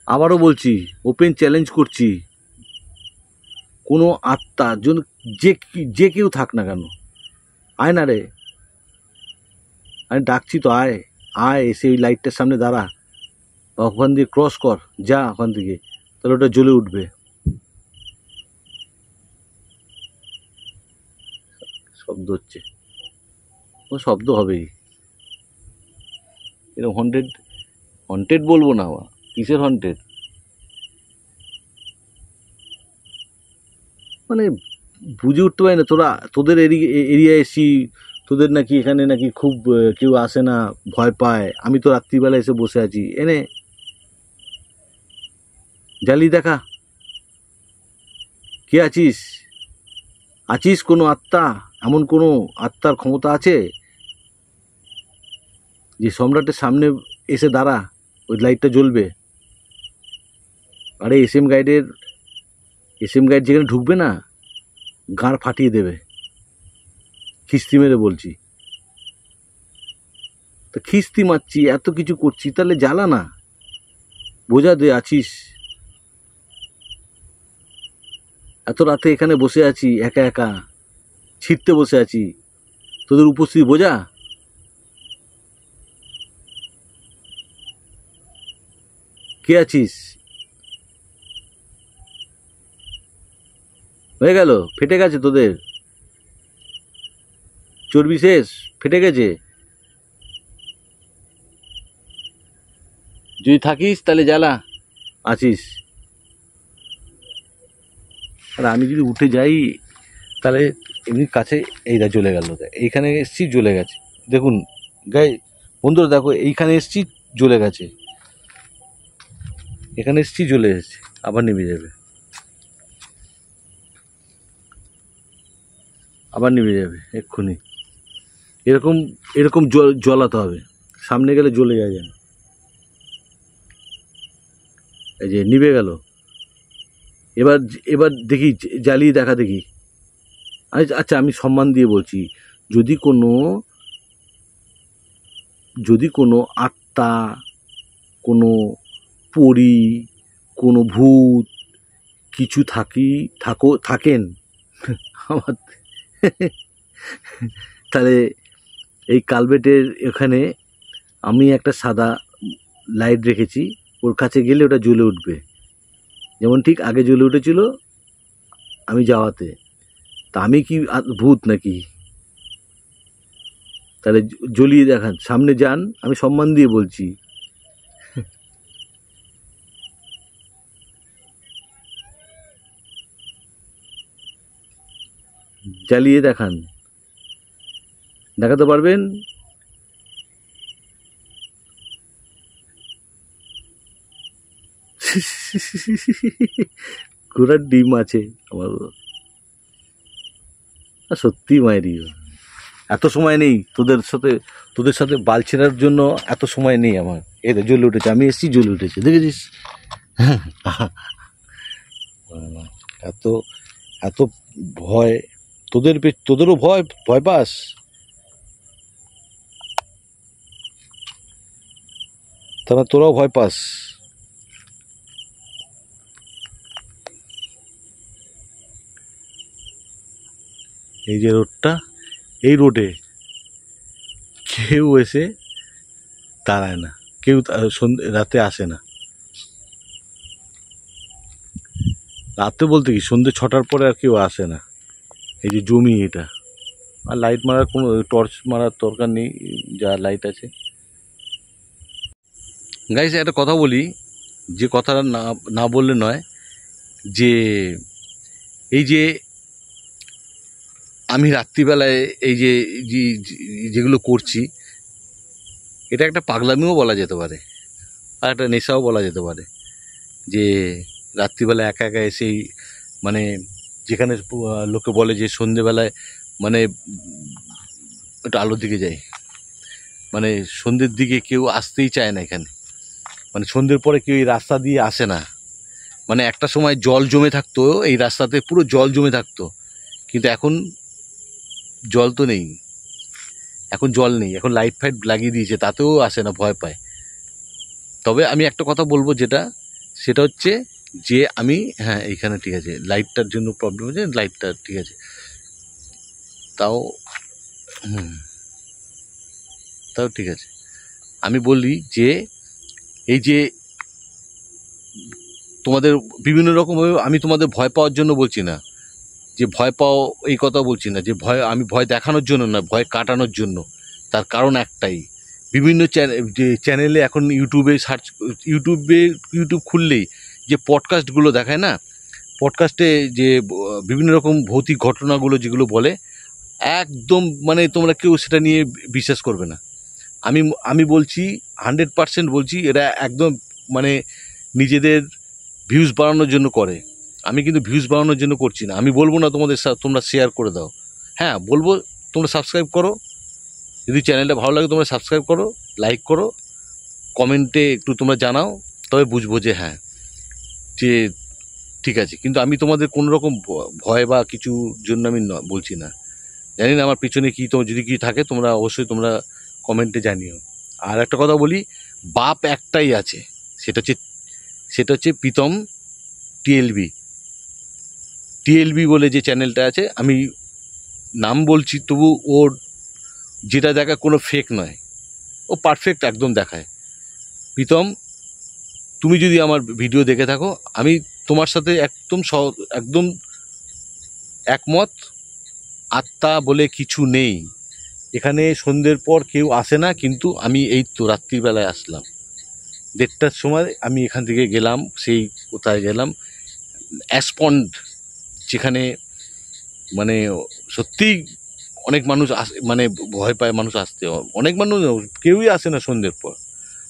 আবারও বলছি, ওপেন চ্যালেঞ্জ করছি, কোনো আত্মা যে কেউ থাক না কেন, আয় না রে, আমি ডাকছি তো, আয় আয়, এসে ওই লাইটটার সামনে দাঁড়া, বা ওখান দিয়ে ক্রস কর, যা ওখান থেকে, তাহলে ওটা জ্বলে উঠবে। শব্দ হচ্ছে, ও শব্দ হবেই, এরকম হন্টেড হন্টেড বলবো না, আবার কিসের হন্টেড, মানে বুঝে উঠতে পারি না। তোদের এরিয়ায় এসছি, তোদের নাকি এখানে নাকি খুব কেউ আসে না, ভয় পায়। আমি তো রাত্রিবেলা এসে বসে আছি, এনে জ্বালিয়ে দেখা, কে আছিস? আছিস কোনো আত্মা? এমন কোনো আত্মার ক্ষমতা আছে যে সম্রাটের সামনে এসে দাঁড়া, ওই লাইটটা জ্বলবে? আরে এসএম গাইড যেখানে ঢুকবে না, গাঁড় ফাটিয়ে দেবে, খিস্তি মেরে বলছি। তা খিস্তি মারছি, এত কিছু করছি, তাহলে জ্বালা না, বোঝা দে আছিস। এত রাতে এখানে বসে আছি একা একা, ছিটতে বসে আছি, তোদের উপস্থিতি বোঝা। কে আছিস? হয়ে গেল, ফেটে গেছে তোদের চর্বি, শেষ, ফেটে গেছে। যদি থাকিস তাহলে জ্বালা, আছিস। আর আমি যদি উঠে যাই তাহলে এমনি কাছে, এইটা জ্বলে গেল, এইখানে এসছি জ্বলে গেছে, দেখুন গাই বন্ধুরা, দেখো এইখানে এসছি জ্বলে গেছে, এখানে এসছি জ্বলে এসেছে, আবার নেমে যাবে, আবার নেমে যাবে এক্ষুনি। এরকম এরকম জ্বলাতে হবে, সামনে গেলে জ্বলে যায় যেন। এই যে নিভে গেল, এবার এবার দেখি, জ্বালিয়ে দেখা দেখি। আচ্ছা আমি সম্মান দিয়ে বলছি, যদি কোনো আত্মা, কোনো পরী, কোনো ভূত কিছু থাকেন আমার, তাহলে এই কালবেটের এখানে আমি একটা সাদা লাইট রেখেছি, ওর কাছে গেলে ওটা জ্বলে উঠবে, যেমন ঠিক আগে জ্বলে উঠেছিল আমি যাওয়াতে। তা আমি কি ভূত নাকি? তাহলে জ্বলিয়ে দেখান, সামনে যান, আমি সম্মান দিয়ে বলছি। জ্বালিয়ে দেখান, দেখাতে পারবেন? ঘোড়ার ডিম আছে আমার, সত্যি মায়েরি, এত সময় নেই তোদের সাথে বাল ছেড়ার জন্য, এত সময় নেই আমার। এদের জ্বলে উঠেছে, আমি এসছি জ্বলে উঠেছে, দেখেছিস? এত এত ভয় তোদেরও ভয় পাস? তোরাও ভয় পাস? এই যে রোডটা, এই রোডে কেউ এসে দাঁড়ায় না, কেউ রাতে আসে না। রাতে বলতে কি, সন্ধ্যে 6টার পরে আর কেউ আসে না। এই যে জমি এটা, আর লাইট মারার কোনো, টর্চ মারার দরকার নেই, যা লাইট আছে। গাইস একটা কথা বলি, যে কথাটা না বললে নয়, যে এই যে আমি রাত্রিবেলায় এই যে যেগুলো করছি, এটা একটা পাগলামিও বলা যেতে পারে, আর একটা নেশাও বলা যেতে পারে। যে রাত্রিবেলা একা একা এসেই, মানে যেখানে লোকে বলে যে সন্ধেবেলায় মানে একটু আলোর দিকে যাই, মানে সন্ধ্যের দিকে কেউ আসতেই চায় না এখানে, মানে সন্ধ্যের পরে কেউ এই রাস্তা দিয়ে আসে না। মানে একটা সময় জল জমে থাকতো এই রাস্তাতে, পুরো জল জমে থাকতো, কিন্তু এখন জল তো নেই, এখন জল নেই, এখন লাইট ফাইট লাগিয়ে দিয়েছে, তাতেও আসে না, ভয় পায়। তবে আমি একটা কথা বলবো, যেটা সেটা হচ্ছে যে আমি, হ্যাঁ এইখানে ঠিক আছে, লাইটটার জন্য প্রবলেম হচ্ছে, লাইটটা ঠিক আছে, তাও তাও ঠিক আছে। আমি বলি যে এই যে তোমাদের বিভিন্ন রকমভাবে, আমি তোমাদের ভয় পাওয়ার জন্য বলছি না, যে ভয় পাও এই কথা বলছি না, যে ভয়, আমি ভয় দেখানোর জন্য না, ভয় কাটানোর জন্য। তার কারণ একটাই, বিভিন্ন চ্যানেলে এখন ইউটিউব খুললেই যে পডকাস্টগুলো দেখায় না, পডকাস্টে যে বিভিন্ন রকম ভৌতিক ঘটনাগুলো যেগুলো বলে, একদম মানে তোমরা কেউ সেটা নিয়ে বিশ্বাস করবে না। আমি আমি বলছি 100% বলছি, এরা একদম মানে নিজেদের ভিউজ বাড়ানোর জন্য করে। আমি কিন্তু ভিউজ বাড়ানোর জন্য করছি না। আমি বলবো না তোমাদের তোমরা শেয়ার করে দাও, হ্যাঁ বলবো তোমরা সাবস্ক্রাইব করো, যদি চ্যানেলটা ভালো লাগে তোমরা সাবস্ক্রাইব করো, লাইক করো, কমেন্টে একটু তোমরা জানাও, তবে বুঝবো যে হ্যাঁ, যে ঠিক আছে। কিন্তু আমি তোমাদের কোনো রকম ভয় বা কিছুর জন্য আমি বলছি না। জানি না আমার পিছনে কী, তো যদি কিছু থাকে তোমরা অবশ্যই তোমরা কমেন্টে জানিও। আর একটা কথা বলি, বাপ একটাই আছে, সেটা হচ্ছে প্রীতম টিএলবি বলে যে চ্যানেলটা আছে, আমি নাম বলছি তবু ওর যেটা দেখায় কোনো ফেক নয়, ও পারফেক্ট একদম দেখায়। প্রীতম, তুমি যদি আমার ভিডিও দেখে থাকো, আমি তোমার সাথে একদম একমত। আত্মা বলে কিছু নেই এখানে, সন্ধ্যের পর কেউ আসে না, কিন্তু আমি এই তো রাত্রিবেলায় আসলাম 1:30টার সময়, আমি এখান থেকে গেলাম, সেই কোথায় গেলাম, অ্যাসপন্ড, যেখানে মানে সত্যিই অনেক মানুষ মানে ভয় পায় মানুষ আসতে, অনেক মানুষ, কেউই আসে না সন্ধ্যের পর।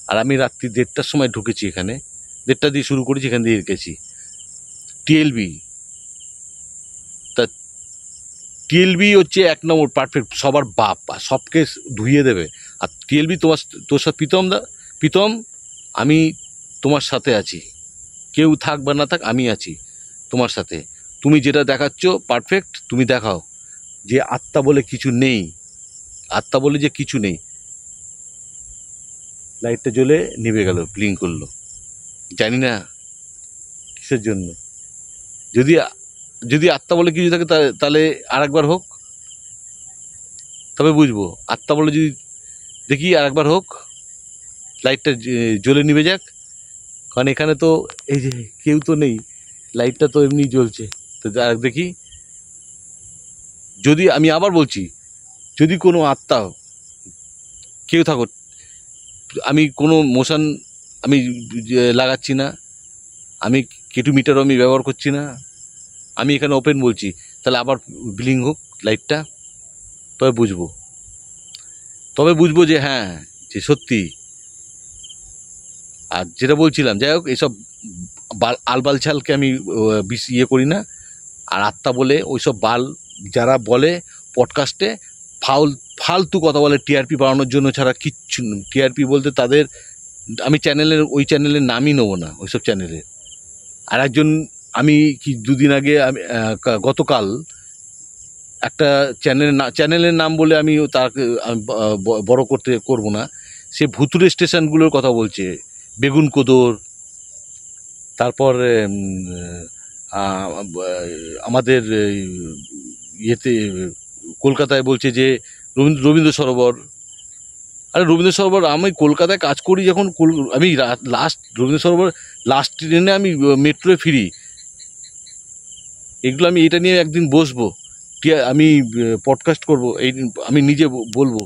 আর আমি রাত্রি 1:30টার সময় ঢুকেছি এখানে, 1:30 দিয়ে শুরু করেছি, এখান দিয়ে রেখেছি। টিএলবি, তা টিএলবি হচ্ছে 1 নম্বর পারফেক্ট, সবার বাপ, সবকে ধুইয়ে দেবে। আর টিএলবি তোর সাথে প্রীতম, আমি তোমার সাথে আছি, কেউ থাক বা না থাক, আমি আছি তোমার সাথে। তুমি যেটা দেখাচ্ছ পারফেক্ট, তুমি দেখাও যে আত্মা বলে কিছু নেই, আত্মা বলে যে কিছু নেই। লাইটটা জ্বলে নিভে গেল, ব্লিঙ্ক করলো, জানি না কিসের জন্য। যদি যদি আত্মা বলে কিছু থাকে তাহলে আরেকবার হোক, তবে বুঝবো। আত্মা বলে যদি দেখি আরেকবার হোক, লাইটটা জ্বলে নিভে যাক, কারণ এখানে তো এই যে কেউ তো নেই, লাইটটা তো এমনি জ্বলছে। তো দেখি, যদি, আমি আবার বলছি, যদি কোনো আত্মা কেউ থাকো, আমি কোনো মোশন আমি লাগাচ্ছি না, আমি কেটু মিটারও আমি ব্যবহার করছি না, আমি এখানে ওপেন বলছি, তাহলে আবার ব্লিং হোক লাইটটা, তবে বুঝবো যে হ্যাঁ, যে সত্যি। আর যেটা বলছিলাম, যাই হোক, এইসব আলবাল ছালকে আমি বেশি ইয়ে করি না। আর আত্মা বলে ওইসব যারা বলে পডকাস্টে ফালতু কথা বলে টিআরপি বাড়ানোর জন্য, ছাড়া কিচ্ছু। টিআরপি বলতে তাদের, আমি ওই চ্যানেলের নামই নেবো না, ওইসব চ্যানেলের। আর একজন, আমি কি 2 দিন আগে, আমি গতকাল একটা চ্যানেলের নাম বলে আমি তাকে বড় করবো না, সে ভুতুরে স্টেশনগুলোর কথা বলছে, বেগুন কোদর, তারপর আমাদের ইয়েতে কলকাতায় বলছে যে রবীন্দ্র সরোবর। আরে রবীন্দ্র সরোবর, আমি কলকাতায় কাজ করি যখন, আমি লাস্ট রবীন্দ্র সরোবর লাস্ট ট্রেনে আমি মেট্রোয় ফিরি। এগুলো আমি এটা নিয়ে একদিন বসবো, আমি পডকাস্ট করব, আমি নিজে বলবো।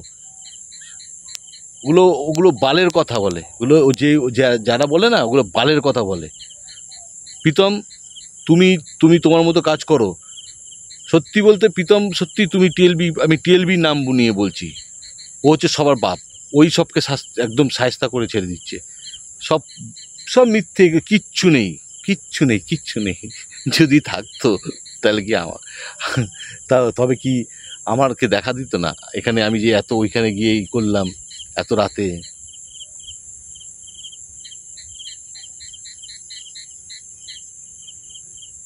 ওগুলো বালের কথা বলে, ওগুলো যারা বলে না, ওগুলো বালের কথা বলে। প্রীতম, তুমি তোমার মতো কাজ করো। সত্যি বলতে প্রীতম, সত্যি তুমি আমি টিএলবি নাম নিয়ে বলছি, ও হচ্ছে সবার বাপ, ওই সবকে একদম সায়স্তা করে ছেড়ে দিচ্ছে। সব সব মিথ্যে, কিচ্ছু নেই। যদি থাকতো তাহলে কি তবে কি আমাকে দেখা দিত না এখানে? আমি যে এত ওইখানে গিয়ে করলাম এত রাতে।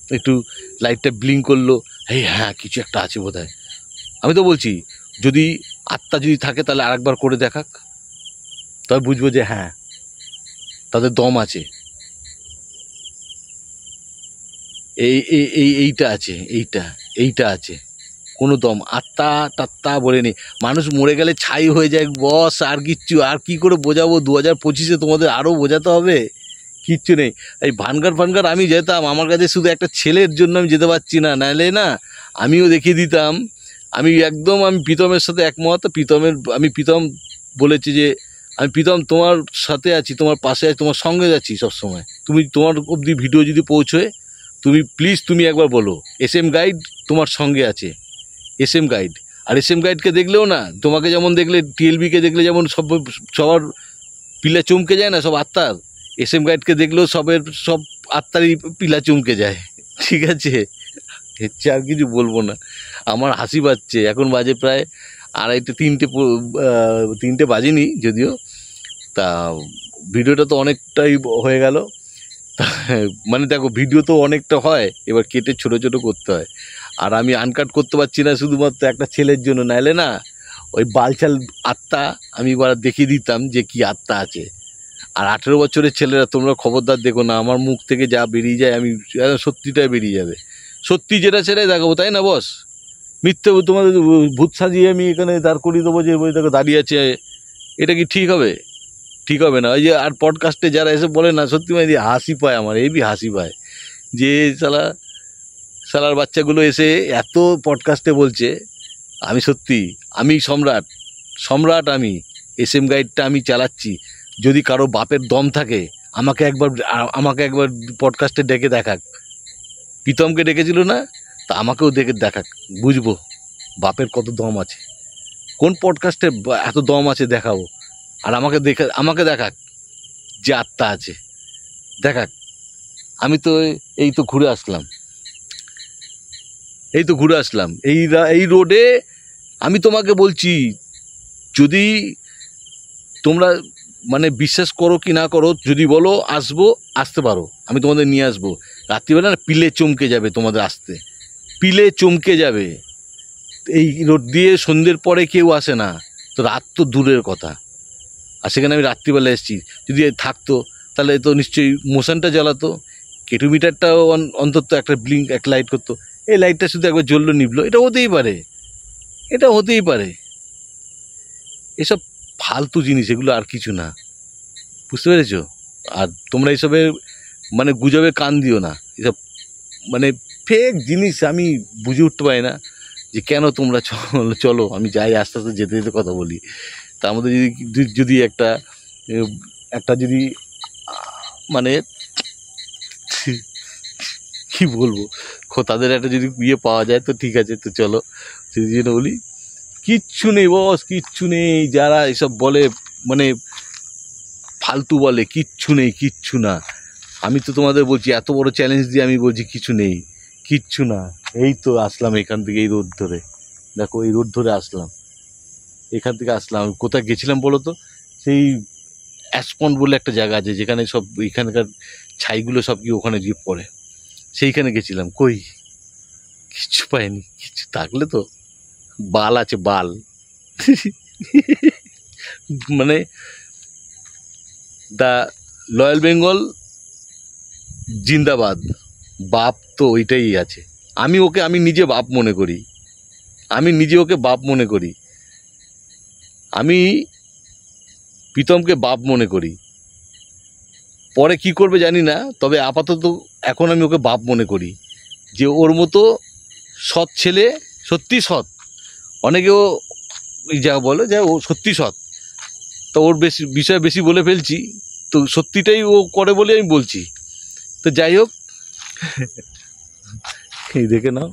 একটু লাইটটা ব্লিঙ্ক করলো, হ্যাঁ কিছু একটা আছে বোধহয়। আমি তো বলছি, যদি আত্মা যদি থাকে তাহলে আরেকবার করে দেখাক, তবে বুঝবো যে হ্যাঁ তাদের দম আছে। এইটা আছে, এইটা আছে, কোনো দম আত্মা টাত্তা বলে নেই। মানুষ মরে গেলে ছাই হয়ে যায় বস, আর কিচ্ছু, আর কি করে বোঝাবো? 2025-এ তোমাদের আরও বোঝাতে হবে? কিচ্ছু নেই। এই ভানগার আমি যেতাম, আমার কাছে শুধু একটা ছেলের জন্য আমি যেতে পারছি না, নাহলে না আমিও দেখিয়ে দিতাম। আমি প্রীতমের সাথে একমত। প্রীতম বলেছে যে আমি প্রীতম তোমার সাথে আছি, তোমার পাশে আছি, তোমার সঙ্গে যাচ্ছি সবসময়। তুমি তোমার অবধি ভিডিও যদি পৌঁছয়, তুমি প্লিজ তুমি একবার বলো SM গাইড তোমার সঙ্গে আছে, SM গাইড। আর SM গাইডকে দেখলেও না, তোমাকে যেমন দেখলে, TLB-কে দেখলে যেমন সবার পিলা চমকে যায় না, সব আত্মার, SM গাইডকে দেখলেও সব আত্মারই পিলা চমকে যায়। ঠিক আছে, হচ্ছে আর কিছু বলবো না। আমার হাসি পাচ্ছে। এখন বাজে প্রায় 3টে বাজেনি যদিও। তা ভিডিওটা তো অনেকটাই হয়ে গেল। মানে দেখো, ভিডিও তো অনেকটা হয়, এবার কেটে ছোট ছোট করতে হয়। আর আমি আনকাট করতে পারছি না শুধুমাত্র একটা ছেলের জন্য, নাহলে না ওই বালচাল আত্মা আমি এবার দেখিয়ে দিতাম যে কি আত্মা আছে। আর 18 বছরের ছেলেরা তোমরা খবরদার দেখো না, আমার মুখ থেকে যা বেরিয়ে যায় আমি সত্যিটাই বেরিয়ে যাবে। সত্যি যেটা সেটাই দেখাবো, তাই না বস? মিথ্যে তোমাদের ভূত সাজিয়ে আমি এখানে দাঁড় করিয়ে দেবো যে ওই দেখো দাঁড়িয়ে আছে, এটা কি ঠিক হবে? ঠিক হবে না। ওই যে আর পডকাস্টে যারা এসে বলে না, সত্যি মানে হাসি পায়, আমার এই হাসি পায় যে শালার বাচ্চাগুলো এসে এত পডকাস্টে বলছে। আমি সম্রাট আমি। SM গাইডটা আমি চালাচ্ছি। যদি কারো বাপের দম থাকে আমাকে একবার পডকাস্টে ডেকে দেখাক। প্রীতমকে ডেকেছিল না, তা আমাকেও ডেকে দেখাক, বুঝবো বাপের কত দম আছে, কোন পডকাস্টে এত দম আছে দেখাবো। আর আমাকে দেখাক যে আত্মা আছে, দেখাক। আমি তো এই তো ঘুরে আসলাম, এই রোডে। আমি তোমাকে বলছি, যদি তোমরা মানে বিশ্বাস করো কি না করো, যদি বলো আসতে পারো, আমি তোমাদের নিয়ে আসবো। রাত্রিবেলা না পিলে চমকে যাবে, তোমাদের আসতে পিলে চমকে যাবে। এই রোড দিয়ে সন্ধ্যের পরে কেউ আসে না, তো রাত তো দূরের কথা। আর সেখানে আমি রাত্রিবেলা এসেছি, যদি থাকতো তাহলে তো নিশ্চয়ই মোশনটা জ্বালাতো, কেটোমিটারটাও অন্তত একটা লাইট করতো। এই লাইটটা শুধু একবার জ্বললো নিভলো, এটা হতেই পারে। এসব ফালতু জিনিস, এগুলো আর কিছু না, বুঝতে পেরেছো? আর তোমরা এইসবে মানে গুজবে কান দিও না। এসব মানে ফেক জিনিস, আমি বুঝে উঠতে পারি না যে কেন তোমরা চলো আমি যাই, আস্তে আস্তে যেতে যেতে কথা বলি। তার মধ্যে যদি একটা যদি মানে কি বলবো, তাদের একটা যদি পাওয়া যায় তো ঠিক আছে, তো চলো সেই জন্য বলি। কিচ্ছু নেই বস, কিচ্ছু নেই। যারা এসব বলে মানে ফালতু বলে, কিচ্ছু না। আমি তো তোমাদের বলছি, এত বড় চ্যালেঞ্জ দিয়ে আমি বলছি কিচ্ছু না। এই তো আসলাম এখান থেকে, এই রোড ধরে, দেখো এই রোড ধরে আসলাম, এখান থেকে আসলাম। কোথায় গেছিলাম বলো তো? সেই অ্যাসপন্ড বলে একটা জায়গা আছে, যেখানে সব এখানকার ছাইগুলো সব কি ওখানে গিয়ে পড়ে, সেইখানে গেছিলাম। কই কিচ্ছু পাইনি। কিচ্ছু থাকলে তো বাল আছে, বাল। মানে দ্য রয়্যাল বেঙ্গল জিন্দাবাদ, বাপ তো ওইটাই আছে। আমি নিজে বাপ মনে করি, আমি প্রীতমকে বাপ মনে করি। পরে কি করবে জানি না, তবে আপাতত এখন আমি ওকে বাপ মনে করি, যে ওর মতো সৎ ছেলে, সত্যি সৎ। অনেকেও এই যা বলে যে ও সত্যি সৎ, তো ওর বিষয় বেশি বলে ফেলছি, তো সত্যিটাই ও করে বলে আমি বলছি। তো যাই হোক, এই দেখে নাও,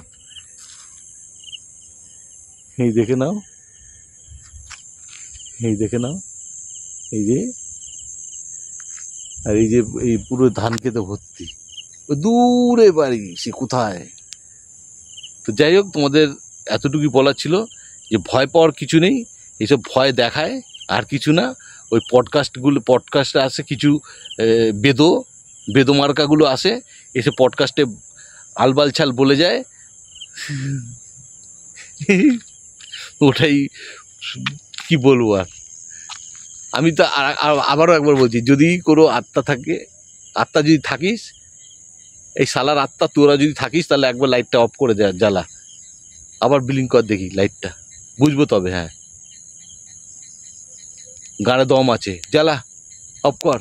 এই যে আর এই যে এই পুরো ধান খেতে ভর্তি, দূরে বাড়ি, সে কোথায়। তো যাই হোক, তোমাদের এতটুকুই বলার ছিল যে ভয় পাওয়ার কিছু নেই, এসব ভয় দেখায় আর কিছু না। ওই পডকাস্টে আসে কিছু বেদমার্কাগুলো আসে, এসে পডকাস্টে আলবাল ছাল বলে যায়। ওটাই কি বলবো আর। আমি তো আবারও একবার বলছি, যদি কোনো আত্মা যদি থাকিস, এই শালার আত্মা তোরা যদি থাকিস তাহলে একবার লাইটটা অফ করে জ্বালা, আবার বিলিং কর দেখি লাইটটা, বুঝবো তবে। হ্যাঁ, গাড়ে দম আছে, জ্বালা, অফ কর।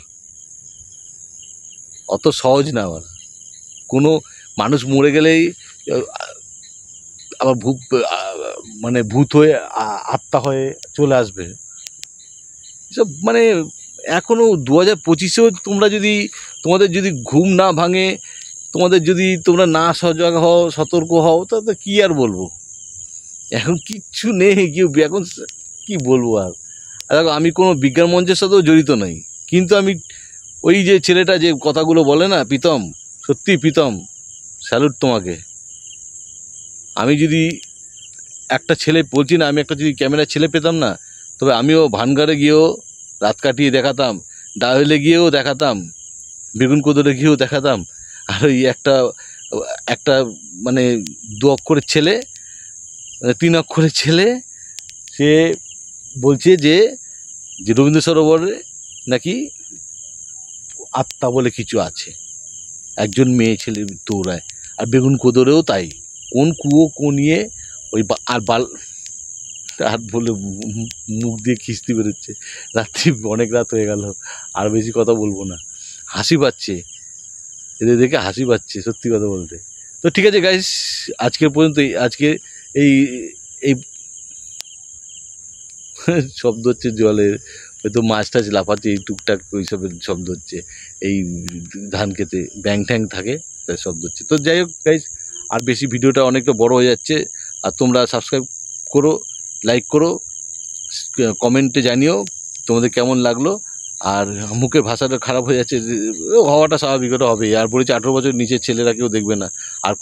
অত সহজ না আবার, কোনো মানুষ মরে গেলেই আবার মানে ভূত হয়ে আত্মা হয়ে চলে আসবে। এসব মানে এখনো 2025-এও তোমরা যদি, তোমাদের যদি ঘুম না ভাঙে, তোমাদের যদি তোমরা না সজাগ হও, সতর্ক হও, তাতে কি আর বলবো। এখন কিচ্ছু নেই, কেউ এখন কি বলবো আর। দেখো, আমি কোনো বিজ্ঞান মঞ্চের সাথেও জড়িত নই, কিন্তু আমি ওই যে ছেলেটা যে কথাগুলো বলে না, প্রীতম, সত্যি প্রীতম, স্যালুট তোমাকে। আমি যদি একটা ছেলে, বলছি না, আমি একটা যদি ক্যামেরার ছেলে পেতাম না, তবে আমিও ভানগাড়ে গিয়েও রাত কাটিয়ে দেখাতাম, ডাউলে গিয়েও দেখাতাম, বেগুন কোদরে গিয়েও দেখাতাম। আর ওই একটা একটা মানে 2 অক্ষরের ছেলে, 3 অক্ষরের ছেলে, সে বলছে যে রবীন্দ্র সরোবরে নাকি আত্মা বলে কিছু আছে, একজন মেয়ে ছেলে দৌড়ায়। আর বেগুন কোদরেও তাই, কোন কুয়ো কোনিয়ে ওই আর বলে মুখ দিয়ে খিস্তি বেরোচ্ছে। রাত্রি অনেক রাত হয়ে গেল, আর বেশি কথা বলবো না। হাসি পাচ্ছে, এদের দেখে হাসি পাচ্ছে সত্যি কথা বলতে। তো ঠিক আছে গাইস, আজকের পর্যন্ত, আজকে এই এই শব্দ হচ্ছে জলের, হয়তো মাছ টাছ লাফাচ্ছে, এই টুকটাক ওই সবের শব্দ হচ্ছে, এই ধান খেতে ব্যাং ট্যাং থাকে তাই শব্দ হচ্ছে। তো যাই হোক গাইস, আর বেশি ভিডিওটা অনেকটা বড় হয়ে যাচ্ছে, আর তোমরা সাবস্ক্রাইব করো, লাইক করো, কমেন্টে জানিও তোমাদের কেমন লাগলো। আর মুখের ভাষাটা খারাপ হয়ে যাচ্ছে, হওয়াটা স্বাভাবিক, ওটা হবে। আর বলেছি 18 বছর নিচের ছেলেরা কেউ দেখবে না। আর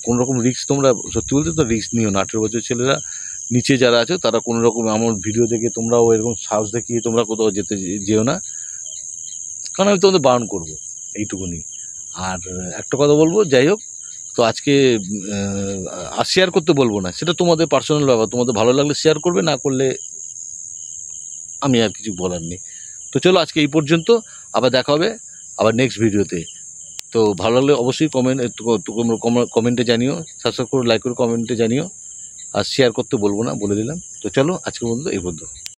কোনো রকম রিস্ক, তোমরা সত্যি বলতে তো রিস্ক নিও না। 18 বছর ছেলেরা নিচে যারা আছে তারা কোনো রকম আমার ভিডিও দেখে তোমরাও এরকম সাহস দেখিয়ে তোমরা কোথাও যেও না, কারণ আমি তোমাদের বারণ করবো, এইটুকুনি। আর একটা কথা বলবো, যাই হোক, তো আজকে আর শেয়ার করতে বলবো না, সেটা তোমাদের পার্সোনাল ব্যাপার, তোমাদের ভালো লাগলে শেয়ার করবে, না করলে আমি আর কিছু বলার নেই। তো চলো আজকে এই পর্যন্ত, আবার দেখা হবে আবার নেক্সট ভিডিওতে। তো ভালো লাগলে অবশ্যই কমেন্টে জানিও, সাবস্ক্রাইব করো, লাইক করো, কমেন্টে জানিও। আর শেয়ার করতে বলবো না, বলে দিলাম। তো চলো আজকের পর্যন্ত এই পর্যন্ত।